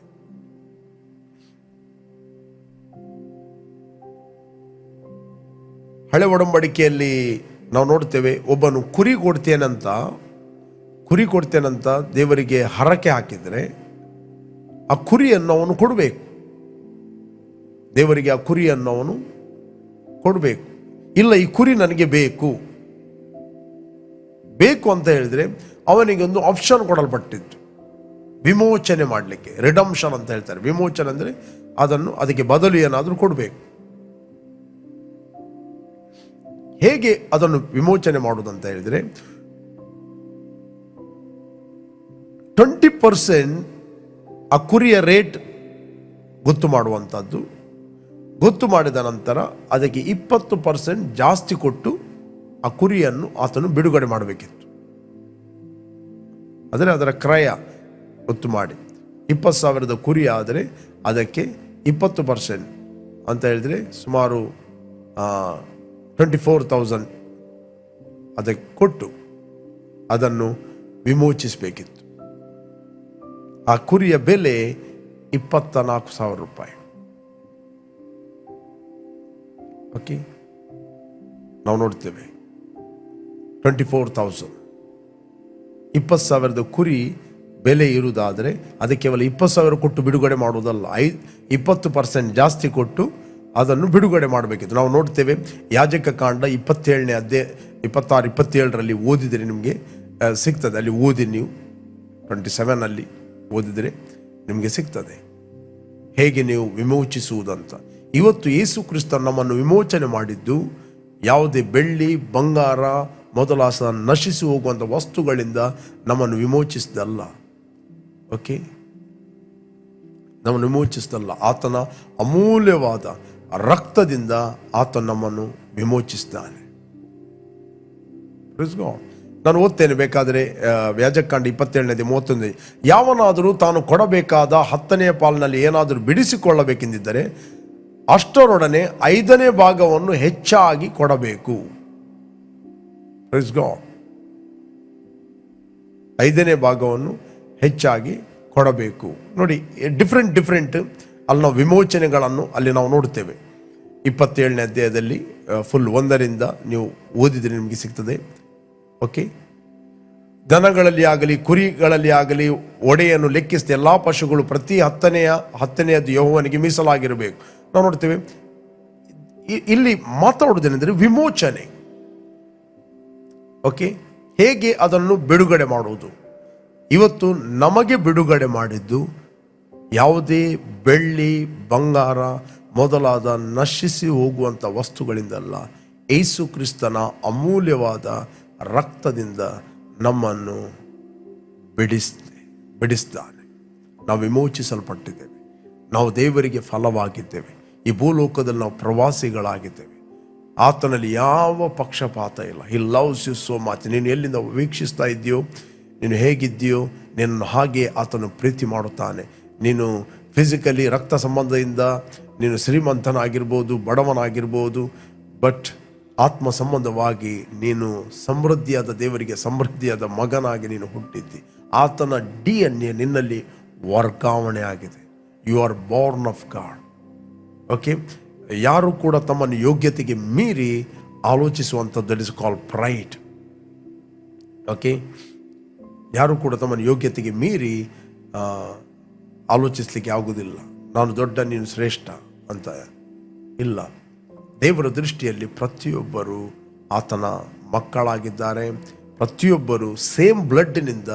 ಹಳೆ ಒಡಂಬಡಿಕೆಯಲ್ಲಿ ನಾವು ನೋಡ್ತೇವೆ, ಒಬ್ಬನು ಕುರಿ ಕೊಡ್ತೇನಂತ ದೇವರಿಗೆ ಹರಕೆ ಹಾಕಿದರೆ ಆ ಕುರಿಯನ್ನು ಅವನು ಕೊಡಬೇಕು. ದೇವರಿಗೆ ಆ ಕುರಿಯನ್ನು ಅವನು ಕೊಡಬೇಕು. ಇಲ್ಲ, ಈ ಕುರಿ ನನಗೆ ಬೇಕು ಅಂತ ಹೇಳಿದ್ರೆ ಅವನಿಗೆ ಒಂದು ಆಪ್ಷನ್ ಕೊಡಲ್ಪಟ್ಟಿತ್ತು, ವಿಮೋಚನೆ ಮಾಡಲಿಕ್ಕೆ. ರಿಡಂಪ್ಷನ್ ಅಂತ ಹೇಳ್ತಾರೆ. ವಿಮೋಚನೆ ಅಂದರೆ ಅದಕ್ಕೆ ಬದಲು ಏನಾದರೂ ಕೊಡಬೇಕು. ಹೇಗೆ ಅದನ್ನು ವಿಮೋಚನೆ ಮಾಡುವುದಂತ ಹೇಳಿದರೆ 20% ಆ ಕುರಿಯ ರೇಟ್ ಗೊತ್ತು ಮಾಡುವಂಥದ್ದು. ಗೊತ್ತು ಮಾಡಿದ ನಂತರ ಅದಕ್ಕೆ 20% ಜಾಸ್ತಿ ಕೊಟ್ಟು ಆ ಕುರಿಯನ್ನು ಆತನು ಬಿಡುಗಡೆ ಮಾಡಬೇಕಿತ್ತು. ಆದರೆ ಅದರ ಕ್ರಯ ಗೊತ್ತು ಮಾಡಿ 20,000 ಕುರಿ ಆದರೆ ಅದಕ್ಕೆ 20% ಅಂತ ಹೇಳಿದರೆ ಸುಮಾರು 24,000 ಅದಕ್ಕೆ ಕೊಟ್ಟು ಅದನ್ನು ವಿಮೋಚಿಸಬೇಕಿತ್ತು. ಆ ಕುರಿಯ ಬೆಲೆ 24,000 ರೂಪಾಯಿ. ಓಕೆ, ನಾವು ನೋಡ್ತೇವೆ 24,000. 20,000 ಕುರಿ ಬೆಲೆ ಇರುವುದಾದರೆ ಅದಕ್ಕೆ ಕೇವಲ 20,000 ಕೊಟ್ಟು ಬಿಡುಗಡೆ ಮಾಡುವುದಲ್ಲ, 20% ಜಾಸ್ತಿ ಕೊಟ್ಟು ಅದನ್ನು ಬಿಡುಗಡೆ ಮಾಡಬೇಕಿತ್ತು. ನಾವು ನೋಡ್ತೇವೆ ಯಾಜಕ ಕಾಂಡ 27ನೇ ಅಧ್ಯಾಯ 26-27ರಲ್ಲಿ ಓದಿದರೆ ನಿಮಗೆ ಸಿಗ್ತದೆ. ಅಲ್ಲಿ ಓದಿ, ನೀವು 27 ಓದಿದರೆ ನಿಮಗೆ ಸಿಗ್ತದೆ ಹೇಗೆ ನೀವು ವಿಮೋಚಿಸುವುದಂತ. ಇವತ್ತು ಯೇಸು ಕ್ರಿಸ್ತ ನಮ್ಮನ್ನು ವಿಮೋಚನೆ ಮಾಡಿದ್ದು ಯಾವುದೇ ಬೆಳ್ಳಿ ಬಂಗಾರ ಮೊದಲಾದ ನಶಿಸಿ ಹೋಗುವಂಥ ವಸ್ತುಗಳಿಂದ ನಮ್ಮನ್ನು ವಿಮೋಚಿಸಿದಲ್ಲ. ಓಕೆ, ನಮ್ಮನ್ನು ವಿಮೋಚಿಸಿದಲ್ಲ. ಆತನ ಅಮೂಲ್ಯವಾದ ರಕ್ತದಿಂದ ಆತ ನಮ್ಮನ್ನು ವಿಮೋಚಿಸಿದ್ದಾನೆ. ನಾನು ಓದ್ತೇನೆ ಬೇಕಾದರೆ ಯಾಜಕಕಾಂಡ 27:31. ಯಾವನಾದರೂ ತಾನು ಕೊಡಬೇಕಾದ 10ನೇ ಪಾಲಿನಲ್ಲಿ ಏನಾದರೂ ಬಿಡಿಸಿಕೊಳ್ಳಬೇಕೆಂದಿದ್ದರೆ ಅಷ್ಟರೊಡನೆ 5ನೇ ಭಾಗವನ್ನು ಹೆಚ್ಚಾಗಿ ಕೊಡಬೇಕು. 5ನೇ ಭಾಗವನ್ನು ಹೆಚ್ಚಾಗಿ ಕೊಡಬೇಕು. ನೋಡಿ, ಡಿಫ್ರೆಂಟ್ ಅಲ್ಲಿ ನಾವು ವಿಮೋಚನೆಗಳನ್ನು ಅಲ್ಲಿ ನಾವು ನೋಡ್ತೇವೆ. 27ನೇ ಅಧ್ಯಾಯದಲ್ಲಿ ಫುಲ್ 1ರಿಂದ ನೀವು ಓದಿದರೆ ನಿಮಗೆ ಸಿಗ್ತದೆ. ಓಕೆ, ದನಗಳಲ್ಲಿ ಆಗಲಿ ಕುರಿಗಳಲ್ಲಿ ಆಗಲಿ ಒಡೆಯನ್ನು ಲೆಕ್ಕಿಸಿದ ಎಲ್ಲ ಪಶುಗಳು ಪ್ರತಿ 10ನೇಯದು ಯೆಹೋವನಿಗೆ ಮೀಸಲಾಗಿರಬೇಕು. ನಾವು ನೋಡ್ತೇವೆ ಇಲ್ಲಿ ಮಾತಾಡುವುದೇನೆಂದರೆ ವಿಮೋಚನೆ. ಓಕೆ, ಹೇಗೆ ಅದನ್ನು ಬಿಡುಗಡೆ ಮಾಡುವುದು. ಇವತ್ತು ನಮಗೆ ಬಿಡುಗಡೆ ಮಾಡಿದ್ದು ಯಾವುದೇ ಬೆಳ್ಳಿ ಬಂಗಾರ ಮೊದಲಾದ ನಶಿಸಿ ಹೋಗುವಂಥ ವಸ್ತುಗಳಿಂದಲ್ಲ, ಯೇಸು ಕ್ರಿಸ್ತನ ಅಮೂಲ್ಯವಾದ ರಕ್ತದಿಂದ ನಮ್ಮನ್ನು ಬಿಡಿಸಿದ್ದಾನೆ. ನಾವು ವಿಮೋಚಿಸಲ್ಪಟ್ಟಿದ್ದೇವೆ. ನಾವು ದೇವರಿಗೆ ಫಲವಾಗಿದ್ದೇವೆ. ಈ ಭೂಲೋಕದಲ್ಲಿ ನಾವು ಪ್ರವಾಸಿಗಳಾಗಿದ್ದೇವೆ. ಆತನಲ್ಲಿ ಯಾವ ಪಕ್ಷಪಾತ ಇಲ್ಲ. He loves you so much. ನೀನು ಎಲ್ಲಿಂದ ವೀಕ್ಷಿಸ್ತಾ ಇದೆಯೋ, ನೀನು ಹೇಗಿದ್ದೀಯೋ, ನಿನ್ನನ್ನು ಹಾಗೆ ಆತನು ಪ್ರೀತಿ ಮಾಡುತ್ತಾನೆ. ನೀನು ಫಿಸಿಕಲಿ ರಕ್ತ ಸಂಬಂಧದಿಂದ ನೀನು ಶ್ರೀಮಂತನಾಗಿರ್ಬೋದು, ಬಡವನಾಗಿರ್ಬೋದು, ಬಟ್ ಆತ್ಮ ಸಂಬಂಧವಾಗಿ ನೀನು ಸಮೃದ್ಧಿಯಾದ ದೇವರಿಗೆ ಸಮೃದ್ಧಿಯಾದ ಮಗನಾಗಿ ನೀನು ಹುಟ್ಟಿದ್ದಿ. ಆತನ DNA ನಿನ್ನಲ್ಲಿ ವರ್ಗಾವಣೆ ಆಗಿದೆ. You are born of God. Okay, ಯಾರು ಕೂಡ ತಮ್ಮನ್ನು ಯೋಗ್ಯತೆಗೆ ಮೀರಿ ಆಲೋಚಿಸುವಂಥದ್ದು, that is called pride. Okay, ಯಾರು ಕೂಡ ತಮ್ಮನ್ನು ಯೋಗ್ಯತೆಗೆ ಮೀರಿ ಆಲೋಚಿಸಲಿಕ್ಕೆ ಆಗುವುದಿಲ್ಲ. ನಾನು ದೊಡ್ಡ, ನೀನು ಶ್ರೇಷ್ಠ ಅಂತ ಇಲ್ಲ. ದೇವರ ದೃಷ್ಟಿಯಲ್ಲಿ ಪ್ರತಿಯೊಬ್ಬರು ಆತನ ಮಕ್ಕಳಾಗಿದ್ದಾರೆ. ಪ್ರತಿಯೊಬ್ಬರು ಸೇಮ್ ಬ್ಲಡ್ನಿಂದ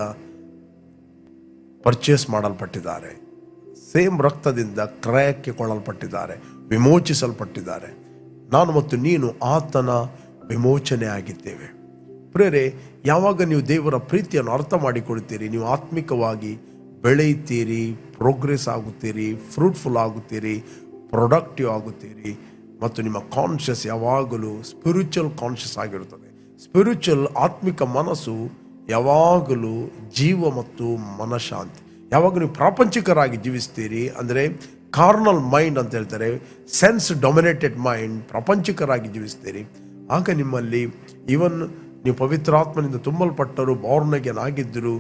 ಪರ್ಚೇಸ್ ಮಾಡಲ್ಪಟ್ಟಿದ್ದಾರೆ. ಸೇಮ್ ರಕ್ತದಿಂದ ಕ್ರಯಕ್ಕೆ ಕೊಳ್ಳಲ್ಪಟ್ಟಿದ್ದಾರೆ, ವಿಮೋಚಿಸಲ್ಪಟ್ಟಿದ್ದಾರೆ. ನಾನು ಮತ್ತು ನೀನು ಆತನ ವಿಮೋಚನೆ ಆಗಿದ್ದೇವೆ. ಪ್ರೇರೆ, ಯಾವಾಗ ನೀವು ದೇವರ ಪ್ರೀತಿಯನ್ನು ಅರ್ಥ ಮಾಡಿಕೊಳ್ತೀರಿ, ನೀವು ಆತ್ಮಿಕವಾಗಿ ಬೆಳೆಯುತ್ತೀರಿ, ಪ್ರೋಗ್ರೆಸ್ ಆಗುತ್ತೀರಿ, ಫ್ರೂಟ್ಫುಲ್ ಆಗುತ್ತೀರಿ, ಪ್ರೊಡಕ್ಟಿವ್ ಆಗುತ್ತೀರಿ. ಮತ್ತು ನಿಮ್ಮ ಕಾನ್ಷಿಯಸ್ ಯಾವಾಗಲೂ ಸ್ಪಿರಿಚುವಲ್ ಕಾನ್ಷಿಯಸ್ ಆಗಿರುತ್ತದೆ. ಸ್ಪಿರಿಚುವಲ್ ಆತ್ಮಿಕ ಮನಸ್ಸು ಯಾವಾಗಲೂ ಜೀವ ಮತ್ತು ಮನಃಶಾಂತಿ. ಯಾವಾಗ ನೀವು ಪ್ರಾಪಂಚಿಕರಾಗಿ ಜೀವಿಸ್ತೀರಿ, ಅಂದರೆ ಕಾರ್ನಲ್ ಮೈಂಡ್ ಅಂತ ಹೇಳ್ತಾರೆ, ಸೆನ್ಸ್ ಡೊಮಿನೇಟೆಡ್ ಮೈಂಡ್, ಪ್ರಾಪಂಚಿಕರಾಗಿ ಜೀವಿಸ್ತೀರಿ, ಆಗ ನಿಮ್ಮಲ್ಲಿ ಇವನ್ ನೀವು ಪವಿತ್ರಾತ್ಮನಿಂದ ತುಂಬಲ್ಪಟ್ಟರು, ಬಾರ್ನ್ ಅಗೇನ್ ಆಗಿದ್ದರು,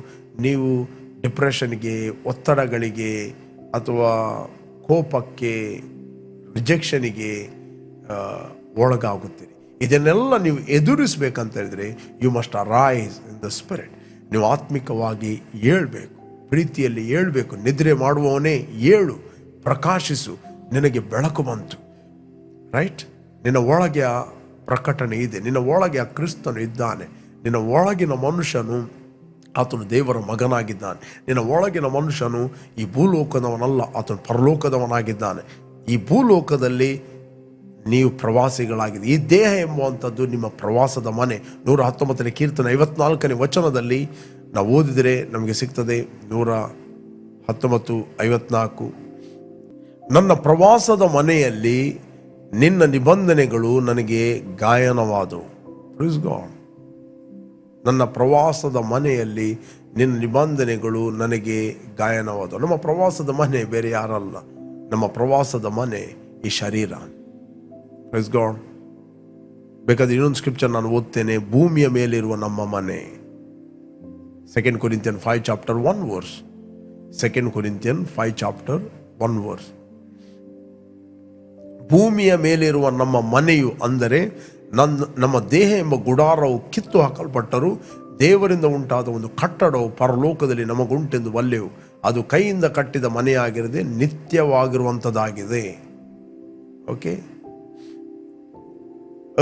ನೀವು ಡಿಪ್ರೆಷನ್ಗೆ, ಒತ್ತಡಗಳಿಗೆ, ಅಥವಾ ಕೋಪಕ್ಕೆ, ರಿಜೆಕ್ಷನಿಗೆ ಒಳಗಾಗುತ್ತೀರಿ. ಇದನ್ನೆಲ್ಲ ನೀವು ಎದುರಿಸಬೇಕಂತ ಹೇಳಿದರೆ you must arise in the spirit. ನೀವು ಆತ್ಮಿಕವಾಗಿ ಏಳಬೇಕು, ಪ್ರೀತಿಯಲ್ಲಿ ಏಳಬೇಕು. ನಿದ್ರೆ ಮಾಡುವವನೇ ಏಳು, ಪ್ರಕಾಶಿಸು, ನಿನಗೆ ಬೆಳಕು ಬಂತು. ರೈಟ್? ನಿನ್ನ ಒಳಗೆ ಆ ಪ್ರಕಟಣೆ ಇದೆ, ನಿನ್ನ ಒಳಗೆ ಆ ಕ್ರಿಸ್ತನು ಇದ್ದಾನೆ, ನಿನ್ನ ಒಳಗಿನ ಮನುಷ್ಯನು ಆತನು ದೇವರ ಮಗನಾಗಿದ್ದಾನೆ, ನಿನ್ನ ಒಳಗಿನ ಮನುಷ್ಯನು ಈ ಭೂಲೋಕದವನಲ್ಲ, ಆತನು ಪರಲೋಕದವನಾಗಿದ್ದಾನೆ. ಈ ಭೂಲೋಕದಲ್ಲಿ ನೀವು ಪ್ರವಾಸಿಗಳಾಗಿದೆ. ಈ ದೇಹ ಎಂಬುವಂಥದ್ದು ನಿಮ್ಮ ಪ್ರವಾಸದ ಮನೆ. 119ನೇ ಕೀರ್ತನೆ 54ನೇ ವಚನದಲ್ಲಿ ನಾವು ಓದಿದರೆ ನಮಗೆ ಸಿಗ್ತದೆ. 119:54, ನನ್ನ ಪ್ರವಾಸದ ಮನೆಯಲ್ಲಿ ನಿನ್ನ ನಿಬಂಧನೆಗಳು ನನಗೆ ಗಾಯನವಾದವು. Praise God. ನನ್ನ ಪ್ರವಾಸದ ಮನೆಯಲ್ಲಿ ನಿನ್ನ ನಿಬಂಧನೆಗಳು ನನಗೆ ಗಾಯನವಾದವು. ನಮ್ಮ ಪ್ರವಾಸದ ಮನೆ ಬೇರೆ ಯಾರಲ್ಲ, ನಮ್ಮ ಪ್ರವಾಸದ ಮನೆ ಈ ಶರೀರ. Praise God. ಬೇಕಾದ್ರೆ ಇನ್ನೊಂದು ಸ್ಕ್ರಿಪ್ಚರ್ ನಾನು ಓದ್ತೇನೆ. ಭೂಮಿಯ ಮೇಲಿರುವ ನಮ್ಮ ಮನೆ, 2 Corinthians 5:1 2 Corinthians 5:1. ಭೂಮಿಯ ಮೇಲಿರುವ ನಮ್ಮ ಮನೆಯು ಅಂದರೆ ನಮ್ಮ ದೇಹ ಎಂಬ ಗುಡಾರವು ಕಿತ್ತು ಹಾಕಲ್ಪಟ್ಟರೂ ದೇವರಿಂದ ಉಂಟಾದ ಒಂದು ಕಟ್ಟಡವು ಪರಲೋಕದಲ್ಲಿ ನಮಗುಂಟೆಂದು ಬಲ್ಲೆವು. ಅದು ಕೈಯಿಂದ ಕಟ್ಟಿದ ಮನೆಯಾಗಿರದೆ ನಿತ್ಯವಾಗಿರುವಂಥದ್ದಾಗಿದೆ. ಓಕೆ,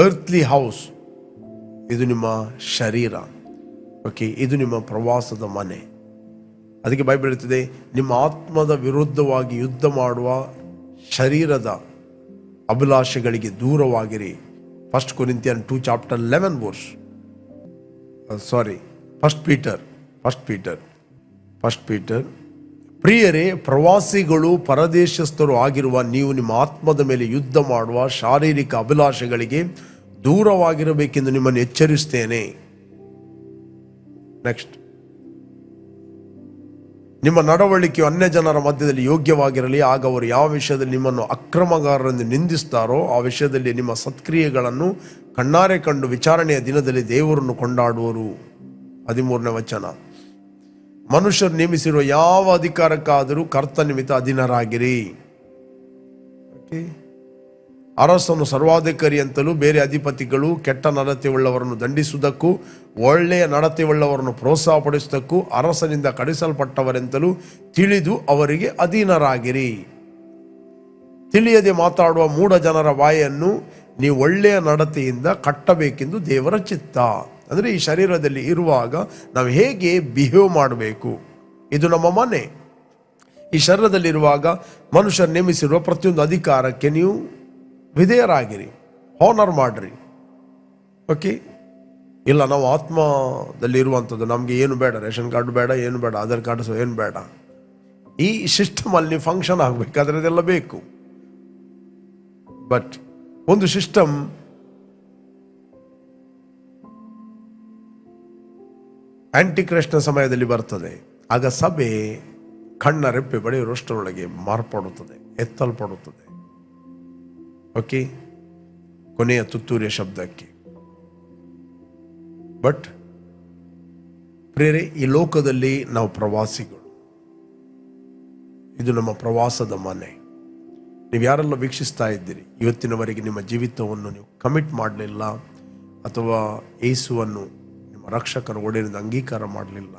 ಅರ್ಥ್ಲಿ ಹೌಸ್ ಇದು ನಿಮ್ಮ ಶರೀರ. ಓಕೆ, ಇದು ನಿಮ್ಮ ಪ್ರವಾಸದ ಮನೆ. ಅದಕ್ಕೆ ಬೈಬಲ್ ಹೇಳ್ತಿದೆ, ನಿಮ್ಮ ಆತ್ಮದ ವಿರುದ್ಧವಾಗಿ ಯುದ್ಧ ಮಾಡುವ ಶರೀರದ ಅಭಿಲಾಷೆಗಳಿಗೆ ದೂರವಾಗಿರಿ. 1 Corinthians 2:11. 1 Peter. ಪ್ರಿಯರೇ, ಪ್ರವಾಸಿಗಳು ಪರದೇಶಸ್ಥರು ಆಗಿರುವ ನೀವು ನಿಮ್ಮ ಆತ್ಮದ ಮೇಲೆ ಯುದ್ಧ ಮಾಡುವ ಶಾರೀರಿಕ ಅಭಿಲಾಷೆಗಳಿಗೆ ದೂರವಾಗಿರಬೇಕೆಂದು ನಿಮ್ಮನ್ನು ಎಚ್ಚರಿಸ್ತೇನೆ. ನೆಕ್ಸ್ಟ್, ನಿಮ್ಮ ನಡವಳಿಕೆಯು ಅನ್ಯ ಜನರ ಮಧ್ಯದಲ್ಲಿ ಯೋಗ್ಯವಾಗಿರಲಿ. ಆಗ ಅವರು ಯಾವ ವಿಷಯದಲ್ಲಿ ನಿಮ್ಮನ್ನು ಅಕ್ರಮಗಾರರೆಂದು ನಿಂದಿಸ್ತಾರೋ ಆ ವಿಷಯದಲ್ಲಿ ನಿಮ್ಮ ಸತ್ಕ್ರಿಯೆಗಳನ್ನು ಕಣ್ಣಾರೆ ಕಂಡು ವಿಚಾರಣೆಯ ದಿನದಲ್ಲಿ ದೇವರನ್ನು ಕೊಂಡಾಡುವರು. 13ನೇ ವಚನ, ಮನುಷ್ಯರು ನೇಮಿಸಿರುವ ಯಾವ ಅಧಿಕಾರಕ್ಕಾದರೂ ಕರ್ತ ನಿಮಿತ್ತ ಅಧೀನರಾಗಿರಿ. ಅರಸನು ಸರ್ವಾಧಿಕಾರಿ ಅಂತಲೂ ಬೇರೆ ಅಧಿಪತಿಗಳು ಕೆಟ್ಟ ನಡತೆಯುಳ್ಳವರನ್ನು ದಂಡಿಸುವುದಕ್ಕೂ ಒಳ್ಳೆಯ ನಡತೆಯುಳ್ಳವರನ್ನು ಪ್ರೋತ್ಸಾಹಪಡಿಸುವುದಕ್ಕೂ ಅರಸನಿಂದ ಕಡಿಸಲ್ಪಟ್ಟವರೆಂತಲೂ ತಿಳಿದು ಅವರಿಗೆ ಅಧೀನರಾಗಿರಿ. ತಿಳಿಯದೆ ಮಾತಾಡುವ ಮೂಢ ಜನರ ಬಾಯನ್ನು ನೀವು ಒಳ್ಳೆಯ ನಡತೆಯಿಂದ ಕಟ್ಟಬೇಕೆಂದು ದೇವರ ಚಿತ್ತ. ಅಂದರೆ ಈ ಶರೀರದಲ್ಲಿ ಇರುವಾಗ ನಾವು ಹೇಗೆ ಬಿಹೇವ್ ಮಾಡಬೇಕು, ಇದು ನಮ್ಮ ಮನೆ. ಈ ಶರೀರದಲ್ಲಿರುವಾಗ ಮನುಷ್ಯರು ನೇಮಿಸಿರುವ ಪ್ರತಿಯೊಂದು ಅಧಿಕಾರಕ್ಕೆ ನೀವು ವಿಧೇಯರಾಗಿರಿ, ಹಾನರ್ ಮಾಡಿರಿ. ಓಕೆ, ಇಲ್ಲ ನಾವು ಆತ್ಮದಲ್ಲಿ ಇರುವಂಥದ್ದು, ನಮಗೆ ಏನು ಬೇಡ, ರೇಷನ್ ಕಾರ್ಡ್ ಬೇಡ, ಏನು ಬೇಡ, ಆಧಾರ್ ಕಾರ್ಡ್ ಏನು ಬೇಡ. ಈ ಸಿಸ್ಟಮಲ್ಲಿ ನೀವು ಫಂಕ್ಷನ್ ಆಗಬೇಕಾದ್ರೆ ಅದೆಲ್ಲ ಬೇಕು. ಬಟ್ ಒಂದು ಸಿಸ್ಟಮ್ ಆಂಟಿಕ್ರೈಸ್ಟ್ನ ಸಮಯದಲ್ಲಿ ಬರ್ತದೆ. ಆಗ ಸಭೆ ಕಣ್ಣ ರೆಪ್ಪೆ ಬಡಿಯುವಷ್ಟರೊಳಗೆ ಮಾರ್ಪಡುತ್ತದೆ, ಎತ್ತಲ್ಪಡುತ್ತದೆ. ಓಕೆ, ಕೊನೆಯ ತುತ್ತೂರಿಯ ಶಬ್ದಕ್ಕೆ. ಬಟ್ ಪ್ರೇರೆ, ಈ ಲೋಕದಲ್ಲಿ ನಾವು ಪ್ರವಾಸಿಗಳು. ಇದು ನಮ್ಮ ಪ್ರವಾಸದ ಮನೆ. ನೀವು ಯಾರೆಲ್ಲ ವೀಕ್ಷಿಸ್ತಾ ಇದ್ದೀರಿ, ಇವತ್ತಿನವರೆಗೆ ನಿಮ್ಮ ಜೀವಿತವನ್ನು ನೀವು ಕಮಿಟ್ ಮಾಡಲಿಲ್ಲ, ಅಥವಾ ಯೇಸುವನ್ನು ನಿಮ್ಮ ರಕ್ಷಕರ ಒಡೆಯರಿಂದ ಅಂಗೀಕಾರ ಮಾಡಲಿಲ್ಲ,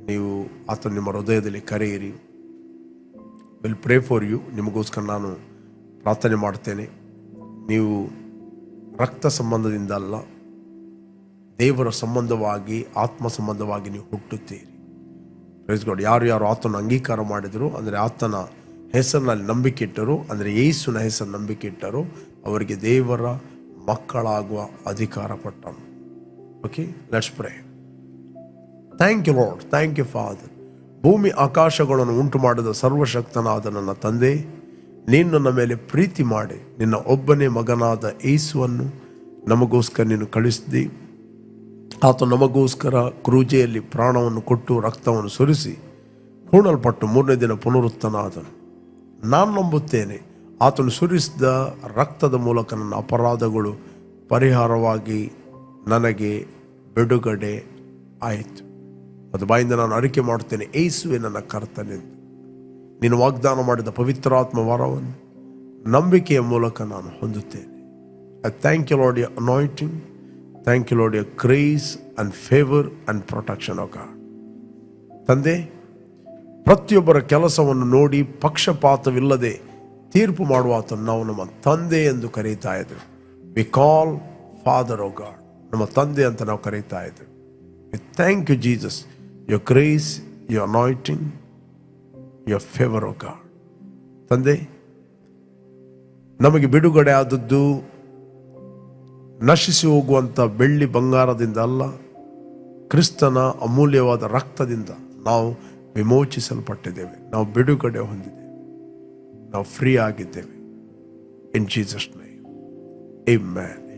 ನೀವು ಆತನು ನಿಮ್ಮ ಹೃದಯದಲ್ಲಿ ಕರೆಯಿರಿ. Will pray for you. ನಿಮಗೋಸ್ಕರ ನಾನು ಪ್ರಾರ್ಥನೆ ಮಾಡ್ತೇನೆ. ನೀವು ರಕ್ತ ಸಂಬಂಧದಿಂದ ಅಲ್ಲ, ದೇವರ ಸಂಬಂಧವಾಗಿ, ಆತ್ಮ ಸಂಬಂಧವಾಗಿ ನೀವು ಹುಟ್ಟುತ್ತೀರಿ. Praise God. ಯಾರು ಆತನ ಅಂಗೀಕಾರ ಮಾಡಿದರು, ಅಂದರೆ ಆತನ ಹೆಸರಿನಲ್ಲಿ ನಂಬಿಕೆ ಇಟ್ಟರು, ಅಂದರೆ ಯೇಸುವಿನ ಹೆಸರು ನಂಬಿಕೆ ಇಟ್ಟರು, ಅವರಿಗೆ ದೇವರ ಮಕ್ಕಳಾಗುವ ಅಧಿಕಾರ ಪಟ್ಟನು. Okay, let's pray. Thank you lord, thank you father. ಭೂಮಿ ಆಕಾಶಗಳನ್ನು ಉಂಟು ಮಾಡಿದ ಸರ್ವಶಕ್ತನಾದ ನನ್ನ ತಂದೆ, ನೀನು ನನ್ನ ಮೇಲೆ ಪ್ರೀತಿ ಮಾಡಿ ನಿನ್ನ ಒಬ್ಬನೇ ಮಗನಾದ ಯೇಸುವನ್ನು ನಮಗೋಸ್ಕರ ನೀನು ಕಳಿಸಿದಿ. ಆತ ನಮಗೋಸ್ಕರ ಕ್ರೂಜೆಯಲ್ಲಿ ಪ್ರಾಣವನ್ನು ಕೊಟ್ಟು ರಕ್ತವನ್ನು ಸುರಿಸಿ ಹೂಣಲ್ಪಟ್ಟು 3ನೇ ದಿನ ಪುನರುತ್ಥಾನನಾದನು. ನಾನು ನಂಬುತ್ತೇನೆ, ಆತನು ಸುರಿಸಿದ ರಕ್ತದ ಮೂಲಕ ನನ್ನ ಅಪರಾಧಗಳು ಪರಿಹಾರವಾಗಿ ನನಗೆ ಬಿಡುಗಡೆ ಆಯಿತು. ಅದು ಬಾಯಿಂದ ನಾನು ಅರಿಕೆ ಮಾಡುತ್ತೇನೆ, ಯೇಸುವೆ ನನ್ನ ಕರ್ತನೆಂದು. ನೀನು ವಾಗ್ದಾನ ಮಾಡಿದ ಪವಿತ್ರಾತ್ಮ ವರವನ್ನು ನಂಬಿಕೆಯ ಮೂಲಕ ನಾನು ಹೊಂದುತ್ತೇನೆ. I thank you lord your anointing. Thank you lord your grace and favour and protection of God. ತಂದೆ, ಪ್ರತಿಯೊಬ್ಬರ ಕೆಲಸವನ್ನು ನೋಡಿ ಪಕ್ಷಪಾತವಿಲ್ಲದೆ ತೀರ್ಪು ಮಾಡುವ ಆತನು ನಾವು ನಮ್ಮ ತಂದೆ ಎಂದು ಕರೀತಾ ಇದ್ದೇವೆ. We call father of God, ನಮ್ಮ ತಂದೆ ಅಂತ ನಾವು ಕರೀತಾ ಇದ್ದೇವೆ. We thank you Jesus, your grace, your anointing, your favour of God. ತಂದೆ, ನಮಗೆ ಬಿಡುಗಡೆ ಆದದ್ದು ನಶಿಸಿ ಹೋಗುವಂಥ ಬೆಳ್ಳಿ ಬಂಗಾರದಿಂದ ಅಲ್ಲ, ಕ್ರಿಸ್ತನ ಅಮೂಲ್ಯವಾದ ರಕ್ತದಿಂದ ನಾವು ವಿಮೋಚಿಸಲ್ಪಟ್ಟಿದ್ದೇವೆ. ನಾವು ಬಿಡುಗಡೆ ಹೊಂದಿದ್ದೇವೆ, ನಾವು ಫ್ರೀ ಆಗಿದ್ದೇವೆ. ಇನ್ ಜೀಸಸ್ ನೇಮ್, ಆಮೆನ್.